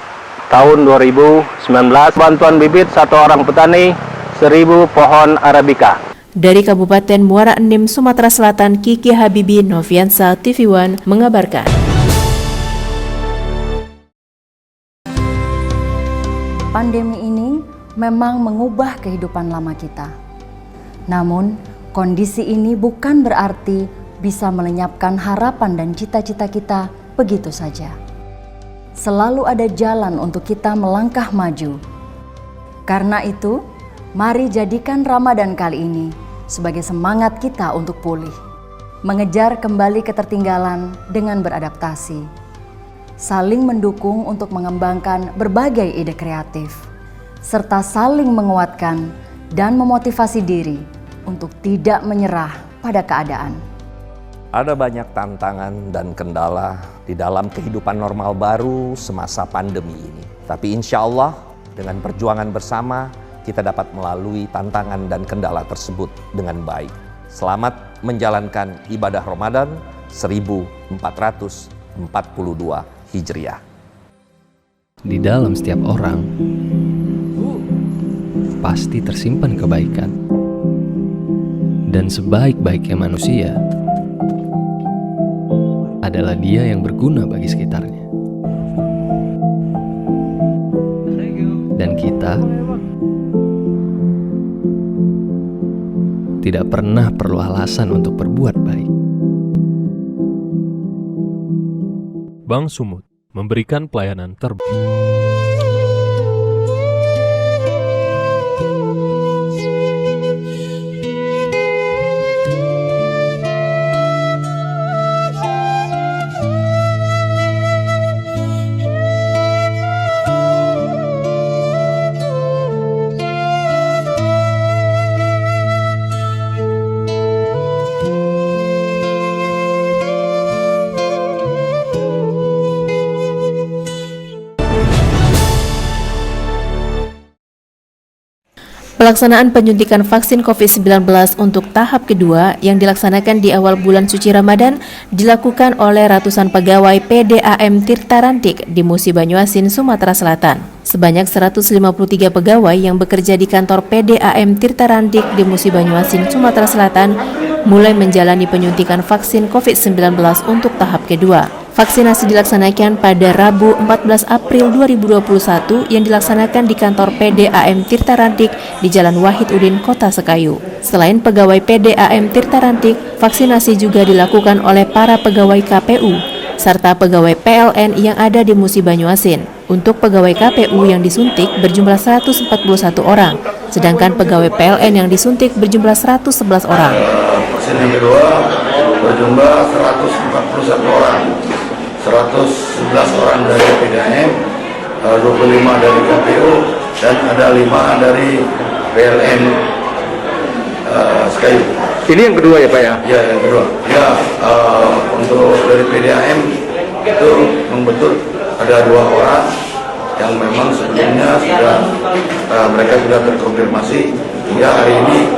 tahun 2019. Bantuan bibit 1 orang petani 1000 pohon Arabica. Dari Kabupaten Muara Enim, Sumatera Selatan, Kiki Habibi, Noviansa, TV One mengabarkan. Pandemi ini memang mengubah kehidupan lama kita. Namun, kondisi ini bukan berarti bisa melenyapkan harapan dan cita-cita kita begitu saja. Selalu ada jalan untuk kita melangkah maju. Karena itu, mari jadikan Ramadan kali ini sebagai semangat kita untuk pulih, mengejar kembali ketertinggalan dengan beradaptasi, saling mendukung untuk mengembangkan berbagai ide kreatif, serta saling menguatkan dan memotivasi diri untuk tidak menyerah pada keadaan. Ada banyak tantangan dan kendala di dalam kehidupan normal baru semasa pandemi ini. Tapi insya Allah dengan perjuangan bersama kita dapat melalui tantangan dan kendala tersebut dengan baik. Selamat menjalankan ibadah Ramadan 1442 Hijriah. Di dalam setiap orang pasti tersimpan kebaikan. Dan sebaik-baiknya manusia adalah dia yang berguna bagi sekitarnya. Dan kita tidak pernah perlu alasan untuk berbuat baik. Bank Sumut memberikan pelayanan terbaik. Pelaksanaan penyuntikan vaksin COVID-19 untuk tahap kedua yang dilaksanakan di awal bulan suci Ramadan dilakukan oleh ratusan pegawai PDAM Tirta Rantik di Musi Banyuasin, Sumatera Selatan. Sebanyak 153 pegawai yang bekerja di kantor PDAM Tirta Rantik di Musi Banyuasin, Sumatera Selatan mulai menjalani penyuntikan vaksin COVID-19 untuk tahap kedua. Vaksinasi dilaksanakan pada Rabu 14 April 2021 yang dilaksanakan di kantor PDAM Tirta Rantik di Jalan Wahid Udin, Kota Sekayu. Selain pegawai PDAM Tirta Rantik, vaksinasi juga dilakukan oleh para pegawai KPU serta pegawai PLN yang ada di Musi Banyuasin. Untuk pegawai KPU yang disuntik berjumlah 141 orang, sedangkan pegawai PLN yang disuntik berjumlah 111 orang. Vaksin yang kedua berjumlah 141 orang. 111 orang dari PDAM, 25 dari KPU, dan ada 5 dari PLN Sekayu. Ini yang kedua ya Pak ya? Ya, yang kedua. Ya, untuk dari PDAM itu membetul ada 2 orang yang memang sebelumnya sudah mereka sudah terkonfirmasi hingga hari ini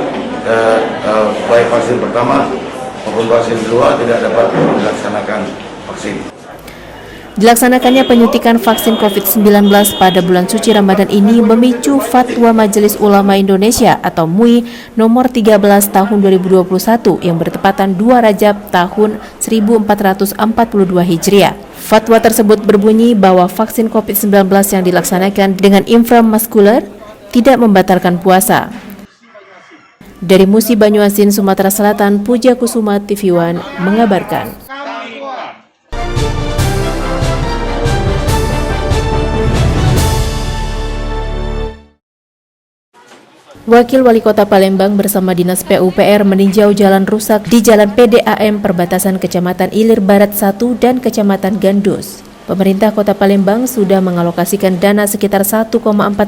baik vaksin pertama maupun vaksin kedua tidak dapat dilaksanakan vaksin. Dilaksanakannya penyuntikan vaksin COVID-19 pada bulan suci Ramadan ini memicu Fatwa Majelis Ulama Indonesia atau MUI nomor 13 tahun 2021 yang bertepatan 2 Rajab tahun 1442 Hijriah. Fatwa tersebut berbunyi bahwa vaksin COVID-19 yang dilaksanakan dengan intramuskuler tidak membatalkan puasa. Dari Musi Banyuasin, Sumatera Selatan, Puja Kusuma, TV One mengabarkan. Wakil Wali Kota Palembang bersama Dinas PUPR meninjau jalan rusak di Jalan PDAM perbatasan Kecamatan Ilir Barat 1 dan Kecamatan Gandus. Pemerintah Kota Palembang sudah mengalokasikan dana sekitar 1,4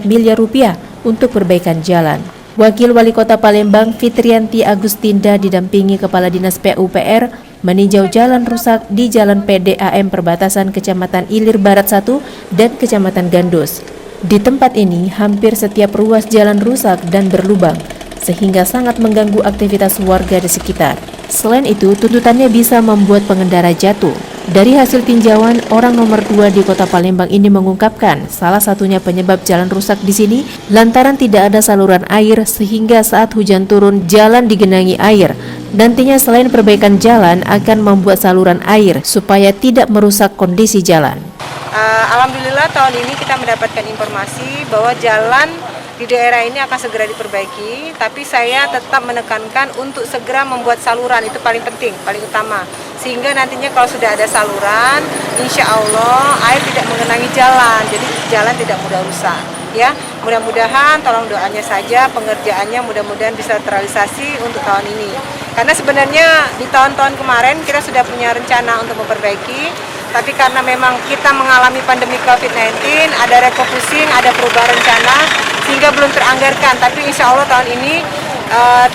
miliar rupiah untuk perbaikan jalan. Wakil Wali Kota Palembang Fitrianti Agustinda didampingi Kepala Dinas PUPR meninjau jalan rusak di Jalan PDAM perbatasan Kecamatan Ilir Barat 1 dan Kecamatan Gandus. Di tempat ini, hampir setiap ruas jalan rusak dan berlubang, sehingga sangat mengganggu aktivitas warga di sekitar. Selain itu, tuntutannya bisa membuat pengendara jatuh. Dari hasil tinjauan, orang nomor 2 di Kota Palembang ini mengungkapkan salah satunya penyebab jalan rusak di sini lantaran tidak ada saluran air sehingga saat hujan turun jalan digenangi air. Nantinya selain perbaikan jalan akan membuat saluran air supaya tidak merusak kondisi jalan. Alhamdulillah tahun ini kita mendapatkan informasi bahwa jalan di daerah ini akan segera diperbaiki, tapi saya tetap menekankan untuk segera membuat saluran, itu paling penting, paling utama. Sehingga nantinya kalau sudah ada saluran, insya Allah air tidak mengenangi jalan, jadi jalan tidak mudah rusak. Ya, mudah-mudahan tolong doanya saja, pengerjaannya mudah-mudahan bisa terrealisasi untuk tahun ini. Karena sebenarnya di tahun-tahun kemarin kita sudah punya rencana untuk memperbaiki, tapi karena memang kita mengalami pandemi COVID-19, ada refocusing, ada perubahan rencana, sehingga belum teranggarkan. Tapi insya Allah tahun ini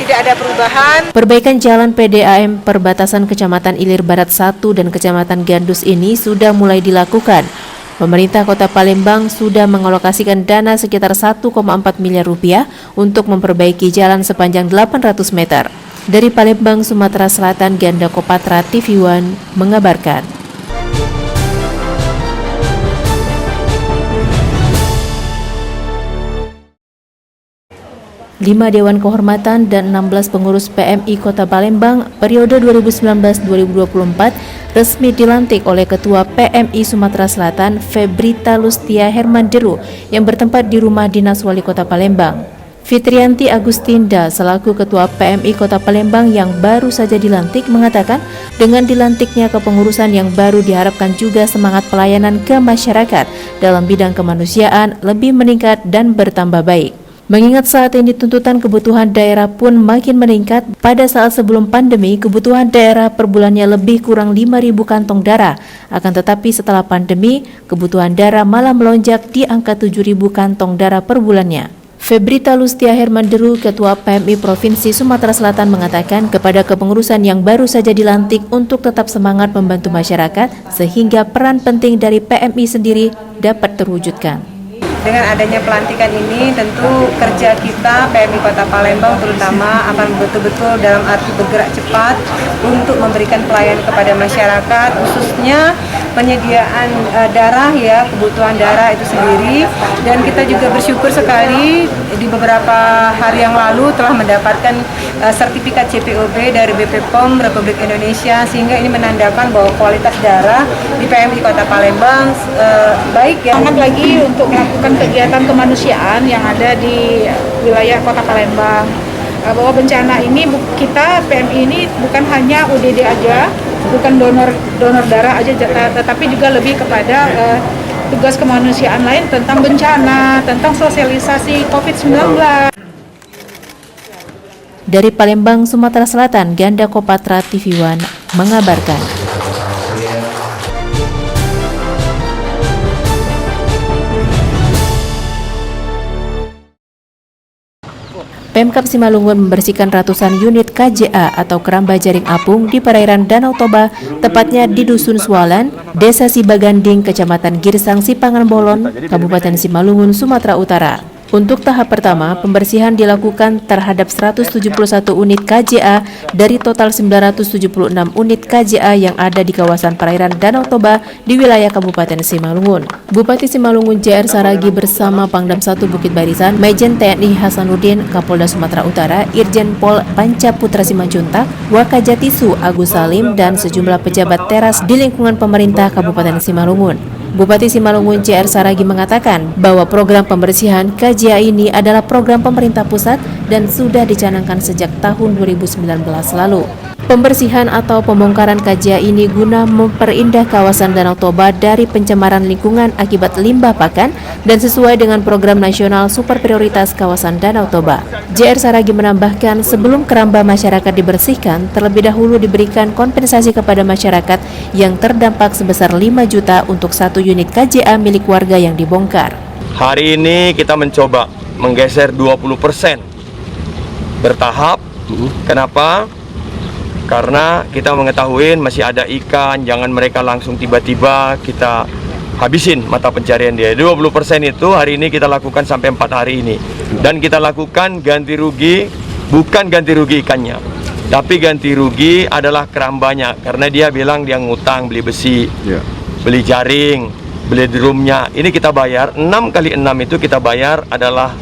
tidak ada perubahan. Perbaikan jalan PDAM perbatasan Kecamatan Ilir Barat 1 dan Kecamatan Gandus ini sudah mulai dilakukan. Pemerintah Kota Palembang sudah mengalokasikan dana sekitar 1,4 miliar rupiah untuk memperbaiki jalan sepanjang 800 meter. Dari Palembang, Sumatera Selatan, Ganda Kopatra TV One mengabarkan. 5 Dewan Kehormatan dan 16 pengurus PMI Kota Palembang periode 2019-2024 resmi dilantik oleh Ketua PMI Sumatera Selatan Febrita Lustia Hermanderu yang bertempat di rumah dinas Wali Kota Palembang. Fitrianti Agustinda selaku Ketua PMI Kota Palembang yang baru saja dilantik mengatakan dengan dilantiknya kepengurusan yang baru diharapkan juga semangat pelayanan ke masyarakat dalam bidang kemanusiaan lebih meningkat dan bertambah baik. Mengingat saat ini tuntutan kebutuhan daerah pun makin meningkat, pada saat sebelum pandemi kebutuhan daerah per bulannya lebih kurang 5.000 kantong darah. Akan tetapi setelah pandemi, kebutuhan darah malah melonjak di angka 7.000 kantong darah per bulannya. Febrita Lustia Hermanderu, Ketua PMI Provinsi Sumatera Selatan mengatakan kepada kepengurusan yang baru saja dilantik untuk tetap semangat membantu masyarakat sehingga peran penting dari PMI sendiri dapat terwujudkan. Dengan adanya pelantikan ini tentu kerja kita PMI Kota Palembang terutama akan betul-betul dalam arti bergerak cepat untuk memberikan pelayanan kepada masyarakat, khususnya penyediaan darah ya, kebutuhan darah itu sendiri. Dan kita juga bersyukur sekali di beberapa hari yang lalu telah mendapatkan sertifikat CPOB dari BP POM Republik Indonesia, sehingga ini menandakan bahwa kualitas darah di PMI Kota Palembang baik ya. Semangat lagi untuk melakukan kegiatan kemanusiaan yang ada di wilayah Kota Palembang. Bahwa bencana ini kita PMI ini bukan hanya UDD aja, bukan donor darah aja, tetapi juga lebih kepada tugas kemanusiaan lain tentang bencana, tentang sosialisasi COVID-19. Dari Palembang, Sumatera Selatan, Ganda Kopatra TV One mengabarkan. Pemkab Simalungun membersihkan ratusan unit KJA atau keramba jaring apung di perairan Danau Toba, tepatnya di Dusun Sualan, Desa Sibaganding, Kecamatan Girsang, Sipangan Bolon, Kabupaten Simalungun, Sumatera Utara. Untuk tahap pertama, pembersihan dilakukan terhadap 171 unit KJA dari total 976 unit KJA yang ada di kawasan perairan Danau Toba di wilayah Kabupaten Simalungun. Bupati Simalungun JR Saragi bersama Pangdam 1 Bukit Barisan, Majen TNI Hasanuddin, Kapolda Sumatera Utara, Irjen Pol Panca Putra Simanjuntak, Wakajatisu Agus Salim, dan sejumlah pejabat teras di lingkungan pemerintah Kabupaten Simalungun. Bupati Simalungun JR Saragi mengatakan bahwa program pembersihan KJA ini adalah program pemerintah pusat dan sudah dicanangkan sejak tahun 2019 lalu. Pembersihan atau pembongkaran KJA ini guna memperindah kawasan Danau Toba dari pencemaran lingkungan akibat limbah pakan dan sesuai dengan program nasional super prioritas kawasan Danau Toba. JR Saragi menambahkan sebelum keramba masyarakat dibersihkan, terlebih dahulu diberikan kompensasi kepada masyarakat yang terdampak sebesar 5 juta untuk 1 unit KJA milik warga yang dibongkar. Hari ini kita mencoba menggeser 20% bertahap. Kenapa? Karena kita mengetahui masih ada ikan, jangan mereka langsung tiba-tiba kita habisin mata pencarian dia. 20% itu hari ini kita lakukan sampai 4 hari ini. Dan kita lakukan ganti rugi, bukan ganti rugi ikannya, tapi ganti rugi adalah kerambanya. Karena dia bilang dia ngutang beli besi, beli jaring, beli drumnya. Ini kita bayar, 6 kali 6 itu kita bayar adalah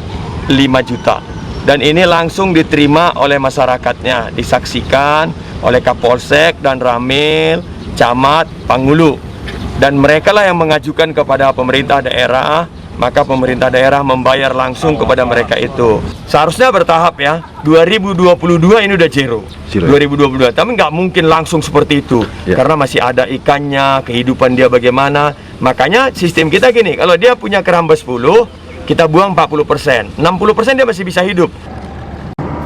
5 juta. Dan ini langsung diterima oleh masyarakatnya, disaksikan oleh Kapolsek dan Ramil, Camat, Pangulu. Dan mereka lah yang mengajukan kepada pemerintah daerah, maka pemerintah daerah membayar langsung kepada mereka itu. Seharusnya bertahap ya, 2022 ini udah zero. 2022, tapi nggak mungkin langsung seperti itu. Karena masih ada ikannya, kehidupan dia bagaimana. Makanya sistem kita gini, kalau dia punya keramba 10, kita buang 40%. 60% dia masih bisa hidup.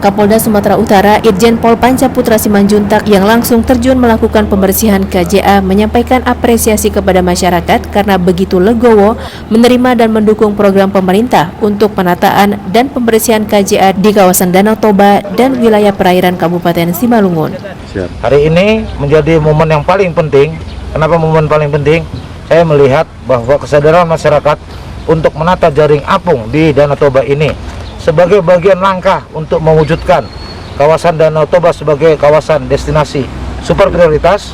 Kapolda Sumatera Utara Irjen Pol Panca Putra Simanjuntak yang langsung terjun melakukan pembersihan KJA menyampaikan apresiasi kepada masyarakat karena begitu legowo menerima dan mendukung program pemerintah untuk penataan dan pembersihan KJA di kawasan Danau Toba dan wilayah perairan Kabupaten Simalungun. Hari ini menjadi momen yang paling penting. Kenapa momen paling penting? Saya melihat bahwa kesadaran masyarakat untuk menata jaring apung di Danau Toba ini sebagai bagian langkah untuk mewujudkan kawasan Danau Toba sebagai kawasan destinasi super prioritas,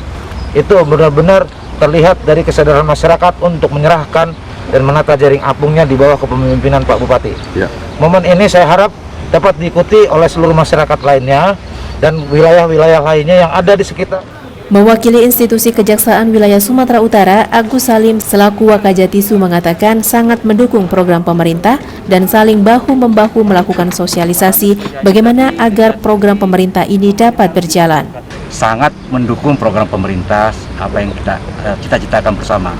itu benar-benar terlihat dari kesadaran masyarakat untuk menyerahkan dan menata jaring apungnya di bawah kepemimpinan Pak Bupati. Momen ini saya harap dapat diikuti oleh seluruh masyarakat lainnya dan wilayah-wilayah lainnya yang ada di sekitar. Mewakili institusi Kejaksaan Wilayah Sumatera Utara, Agus Salim selaku Wakajatisu mengatakan sangat mendukung program pemerintah dan saling bahu-membahu melakukan sosialisasi bagaimana agar program pemerintah ini dapat berjalan. Sangat mendukung program pemerintah, apa yang kita cita-citakan bersama.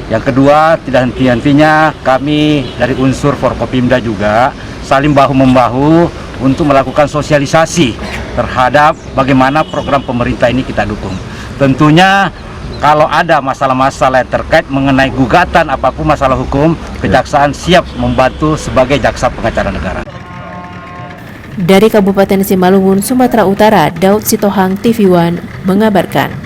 Yang kedua, tidak henti-hentinya kami dari unsur Forkopimda juga saling bahu-membahu untuk melakukan sosialisasi terhadap bagaimana program pemerintah ini kita dukung. Tentunya kalau ada masalah-masalah terkait mengenai gugatan apapun masalah hukum, Kejaksaan siap membantu sebagai jaksa pengacara negara. Dari Kabupaten Simalungun, Sumatera Utara, Daud Sitohang, TV One mengabarkan.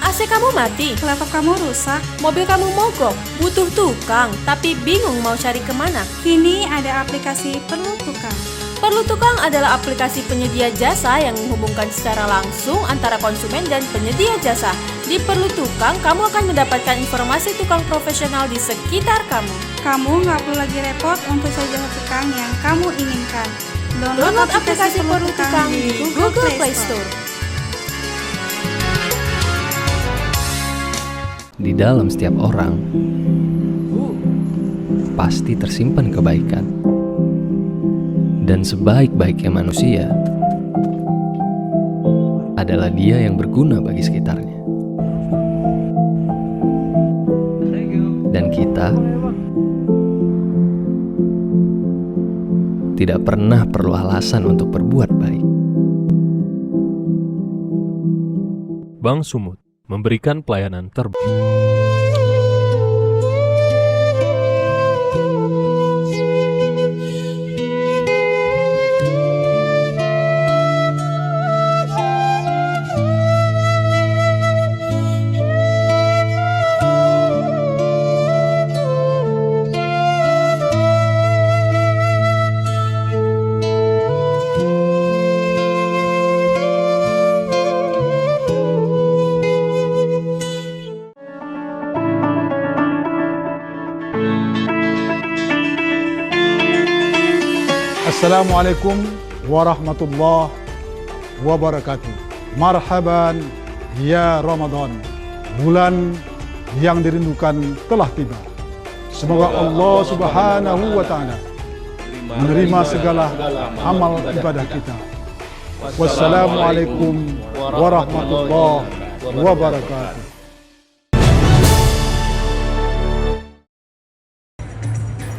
AC kamu mati, laptop kamu rusak, mobil kamu mogok, butuh tukang, tapi bingung mau cari kemana? Kini ada aplikasi Perlu Tukang. Perlu Tukang adalah aplikasi penyedia jasa yang menghubungkan secara langsung antara konsumen dan penyedia jasa. Di Perlu Tukang, kamu akan mendapatkan informasi tukang profesional di sekitar kamu. Kamu nggak perlu lagi repot untuk cari tukang yang kamu inginkan. Download aplikasi Perlu Tukang di Google Play Store. Di dalam setiap orang pasti tersimpan kebaikan. Dan sebaik-baiknya manusia adalah dia yang berguna bagi sekitarnya. Dan kita tidak pernah perlu alasan untuk berbuat baik. Bank Sumut memberikan pelayanan terbaik. Assalamualaikum warahmatullahi wabarakatuh. Marhaban ya Ramadan. Bulan yang dirindukan telah tiba. Semoga Allah Subhanahu wa ta'ala menerima segala amal ibadah kita. Wassalamualaikum warahmatullahi wabarakatuh.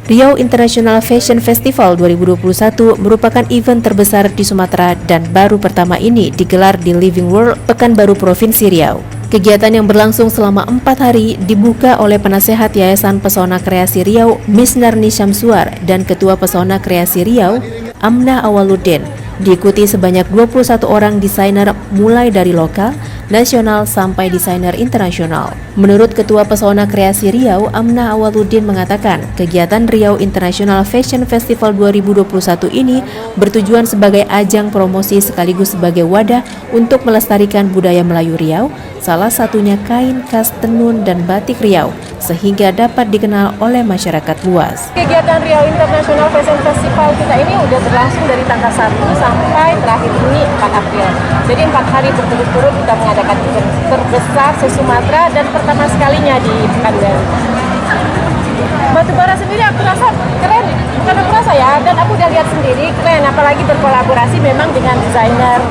Riau International Fashion Festival 2021 merupakan event terbesar di Sumatera dan baru pertama ini digelar di Living World, Pekanbaru, Provinsi Riau. Kegiatan yang berlangsung selama 4 hari dibuka oleh Penasehat Yayasan Pesona Kreasi Riau, Miss Narni Syamsuar, dan Ketua Pesona Kreasi Riau, Amnah Awaluddin. Diikuti sebanyak 21 orang desainer mulai dari lokal, nasional sampai desainer internasional. Menurut Ketua Pesona Kreasi Riau, Amnah Awaludin mengatakan, kegiatan Riau International Fashion Festival 2021 ini bertujuan sebagai ajang promosi sekaligus sebagai wadah untuk melestarikan budaya Melayu Riau, salah satunya kain khas tenun dan batik Riau, sehingga dapat dikenal oleh masyarakat luas. Kegiatan Riau International Fashion Festival kita ini udah berlangsung dari tanggal 1 sampai terakhir ini 4 April. Jadi 4 hari berturut-turut kita mengadakan event terbesar se-Sumatera dan pertama sekalinya di Pekanbaru. Batubara sendiri aku rasa keren, bukan aku rasa ya, dan aku udah lihat sendiri keren, apalagi berkolaborasi memang dengan desainer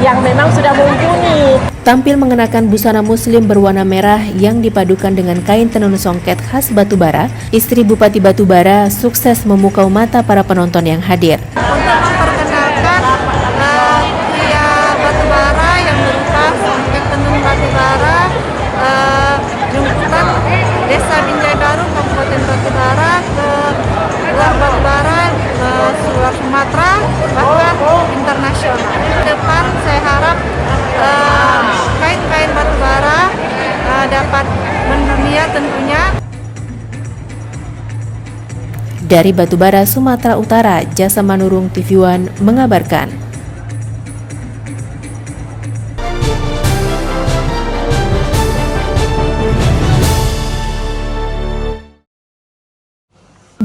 yang memang sudah mumpuni. Tampil mengenakan busana muslim berwarna merah yang dipadukan dengan kain tenun songket khas Batubara, istri Bupati Batubara sukses memukau mata para penonton yang hadir. Untuk memperkenalkan pria Batubara yang berupa songket tenun Batubara, jemputan Desa Binjai Baru, Kabupaten Batubara ke luar Batubara, ke luar Sumatera, bahkan internasional. Ke depan saya harap kain-kain Batubara dapat mendunia tentunya. Dari Batubara, Sumatera Utara, Jasa Manurung TV One mengabarkan.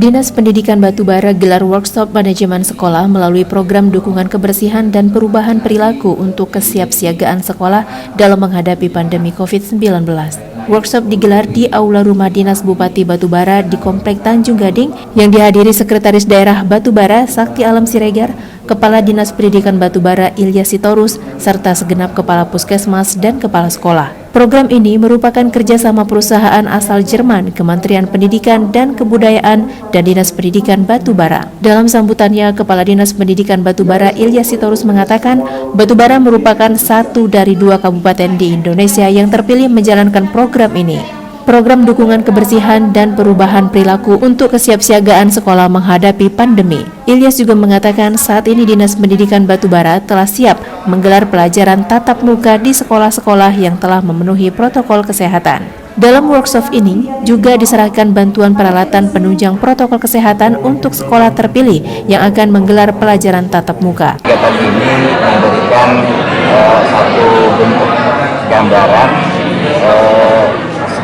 Dinas Pendidikan Batubara gelar workshop manajemen sekolah melalui program dukungan kebersihan dan perubahan perilaku untuk kesiapsiagaan sekolah dalam menghadapi pandemi COVID-19. Workshop digelar di Aula Rumah Dinas Bupati Batubara di Komplek Tanjung Gading yang dihadiri Sekretaris Daerah Batubara Sakti Alam Siregar, Kepala Dinas Pendidikan Batubara Ilyas Sitorus, serta segenap Kepala Puskesmas dan Kepala Sekolah. Program ini merupakan kerjasama perusahaan asal Jerman, Kementerian Pendidikan dan Kebudayaan, dan Dinas Pendidikan Batubara. Dalam sambutannya, Kepala Dinas Pendidikan Batubara Ilyas Sitorus mengatakan, Batubara merupakan satu dari 2 kabupaten di Indonesia yang terpilih menjalankan program ini. Program dukungan kebersihan dan perubahan perilaku untuk kesiapsiagaan sekolah menghadapi pandemi. Ilyas juga mengatakan saat ini Dinas Pendidikan Batubara telah siap menggelar pelajaran tatap muka di sekolah-sekolah yang telah memenuhi protokol kesehatan. Dalam workshop ini juga diserahkan bantuan peralatan penunjang protokol kesehatan untuk sekolah terpilih yang akan menggelar pelajaran tatap muka. Kegiatan ini memberikan satu bentuk gambaran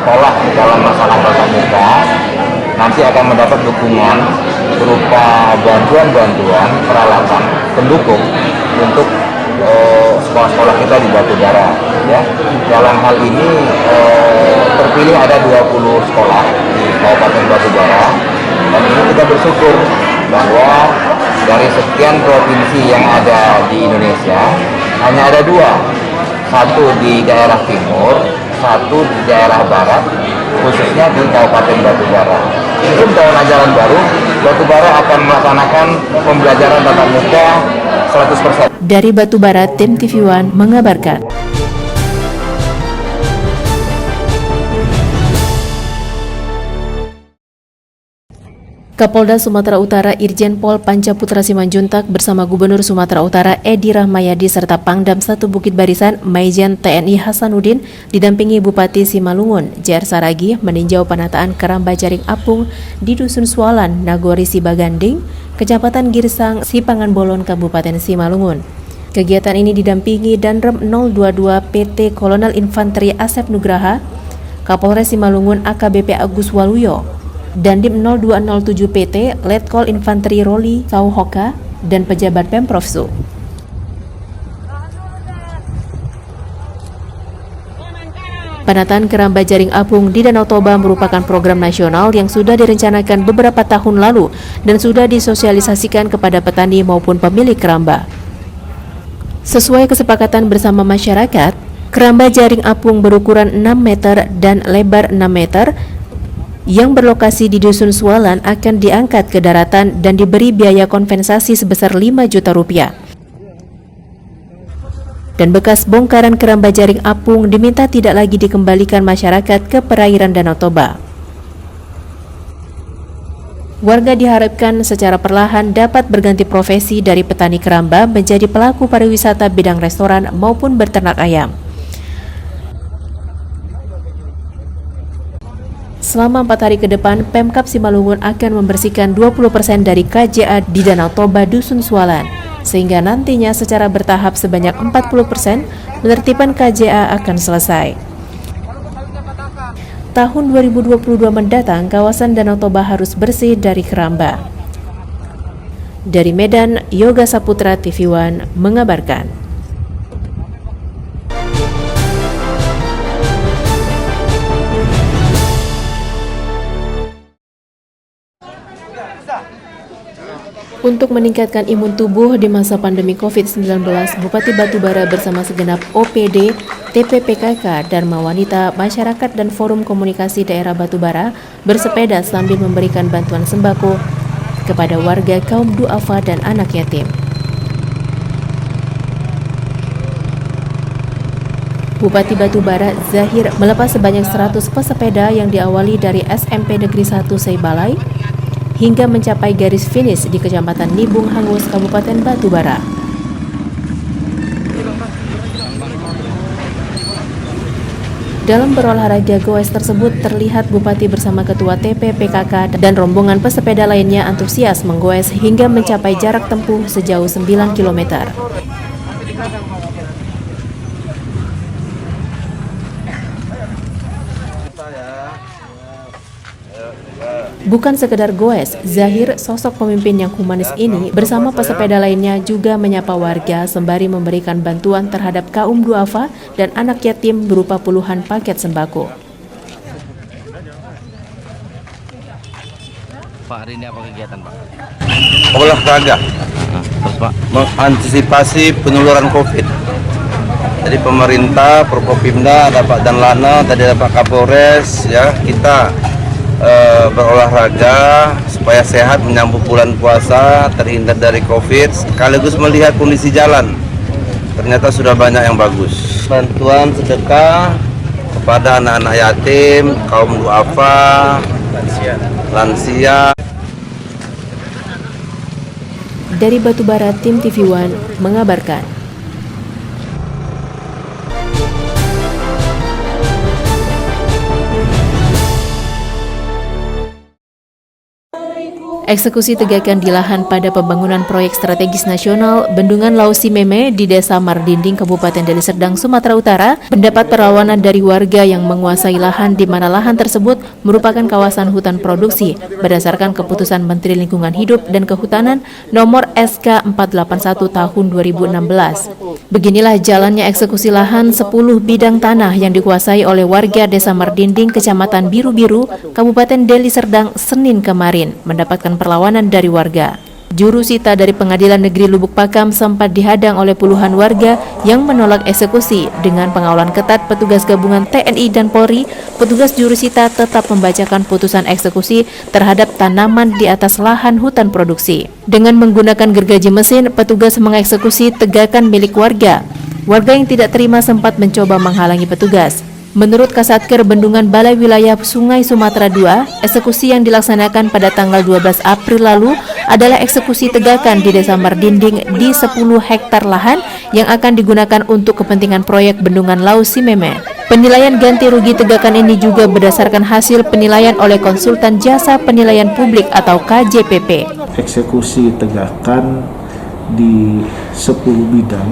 sekolah dalam masalah tatap muka nanti akan mendapat dukungan berupa bantuan-bantuan peralatan pendukung untuk sekolah-sekolah kita di Batubara. Ya, dalam hal ini terpilih ada 20 sekolah di Kabupaten Batubara, dan ini kita bersyukur bahwa dari sekian provinsi yang ada di Indonesia hanya ada 2, satu di daerah timur, satu di daerah barat, khususnya di Kabupaten Batubara. Sebelum tahun ajaran baru, Batubara akan melaksanakan pembelajaran tatap muka 100%. Dari Batubara, tim TV One mengabarkan. Kapolda Sumatera Utara Irjen Pol Pancaputra Simanjuntak bersama Gubernur Sumatera Utara Edi Rahmayadi serta Pangdam 1 Bukit Barisan Maijen TNI Hasanuddin didampingi Bupati Simalungun JR Saragi meninjau penataan keramba jaring apung di Dusun Sualan, Nagori Sibaganding, Kecamatan Girsang, Sipangan Bolon, Kabupaten Simalungun. Kegiatan ini didampingi Danrem 022 PT Kolonel Infanteri Asep Nugraha, Kapolres Simalungun AKBP Agus Waluyo, Dandim 0207 PT Letkol Infanteri Roli Sauhoka, dan pejabat Pemprov Su. Penataan keramba jaring apung di Danau Toba merupakan program nasional yang sudah direncanakan beberapa tahun lalu dan sudah disosialisasikan kepada petani maupun pemilik keramba. Sesuai kesepakatan bersama masyarakat, keramba jaring apung berukuran 6 meter dan lebar 6 meter yang berlokasi di Dusun Sualan akan diangkat ke daratan dan diberi biaya kompensasi sebesar 5 juta rupiah. Dan bekas bongkaran keramba jaring apung diminta tidak lagi dikembalikan masyarakat ke perairan Danau Toba. Warga diharapkan secara perlahan dapat berganti profesi dari petani keramba menjadi pelaku pariwisata bidang restoran maupun berternak ayam. Selama 4 hari ke depan, Pemkab Simalungun akan membersihkan 20% dari KJA di Danau Toba Dusun Sualan, sehingga nantinya secara bertahap sebanyak 40% penertiban KJA akan selesai. Tahun 2022 mendatang, kawasan Danau Toba harus bersih dari keramba. Dari Medan, Yoga Saputra TV One mengabarkan. Untuk meningkatkan imun tubuh di masa pandemi COVID-19, Bupati Batubara bersama segenap OPD, TPPKK, Dharma Wanita, Masyarakat dan Forum Komunikasi Daerah Batubara bersepeda sambil memberikan bantuan sembako kepada warga kaum duafa dan anak yatim. Bupati Batubara Zahir melepas sebanyak 100 pesepeda yang diawali dari SMP Negeri 1 Seibalai hingga mencapai garis finish di Kecamatan Nibung Hangus, Kabupaten Batubara. Dalam berolahraga goes tersebut terlihat Bupati bersama Ketua TPPKK dan rombongan pesepeda lainnya antusias menggoes hingga mencapai jarak tempuh sejauh 9 km. Bukan sekedar goes, Zahir, sosok pemimpin yang humanis ini bersama pesepeda lainnya juga menyapa warga sembari memberikan bantuan terhadap kaum duafa dan anak yatim berupa puluhan paket sembako. Pak, hari ini apa kegiatan, Pak? Olahraga, Pak, mengantisipasi penularan COVID. Jadi pemerintah, Prokopimda, dapat dan Lana, tadi dapat Kapolres, ya kita berolahraga supaya sehat menyambut bulan puasa, terhindar dari COVID, sekaligus melihat kondisi jalan. Ternyata sudah banyak yang bagus. Bantuan sedekah kepada anak-anak yatim, kaum duafa, lansia. Dari Batubara, tim TV One mengabarkan. Eksekusi tegakan di lahan pada pembangunan proyek strategis nasional Bendungan Lausi Meme di Desa Mardinding, Kabupaten Deli Serdang, Sumatera Utara, mendapat perlawanan dari warga yang menguasai lahan di mana lahan tersebut merupakan kawasan hutan produksi berdasarkan keputusan Menteri Lingkungan Hidup dan Kehutanan nomor SK 481 tahun 2016. Beginilah jalannya eksekusi lahan 10 bidang tanah yang dikuasai oleh warga Desa Mardinding, Kecamatan Biru-Biru, Kabupaten Deli Serdang, Senin kemarin, mendapatkan perlawanan dari warga. Juru sita dari Pengadilan Negeri Lubuk Pakam sempat dihadang oleh puluhan warga yang menolak eksekusi. Dengan pengawalan ketat petugas gabungan TNI dan Polri, petugas juru sita tetap membacakan putusan eksekusi terhadap tanaman di atas lahan hutan produksi. Dengan menggunakan gergaji mesin, petugas mengeksekusi tegakan milik warga. Warga yang tidak terima sempat mencoba menghalangi petugas. Menurut Kasatker Bendungan Balai Wilayah Sungai Sumatera II, eksekusi yang dilaksanakan pada tanggal 12 April lalu adalah eksekusi tegakan di Desa Mardinding di 10 hektar lahan yang akan digunakan untuk kepentingan proyek Bendungan Lausi Meme. Penilaian ganti rugi tegakan ini juga berdasarkan hasil penilaian oleh konsultan jasa penilaian publik atau KJPP. Eksekusi tegakan di 10 bidang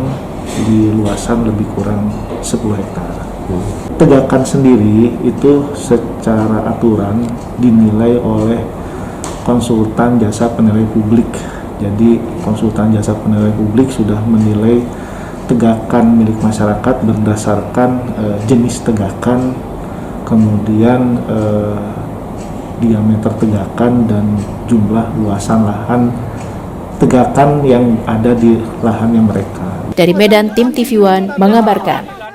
di luasan lebih kurang 10 hektar. Tegakan sendiri itu secara aturan dinilai oleh konsultan jasa penilai publik. Jadi konsultan jasa penilai publik sudah menilai tegakan milik masyarakat berdasarkan jenis tegakan, kemudian diameter tegakan dan jumlah luasan lahan tegakan yang ada di lahannya mereka. Dari Medan, tim TV One mengabarkan.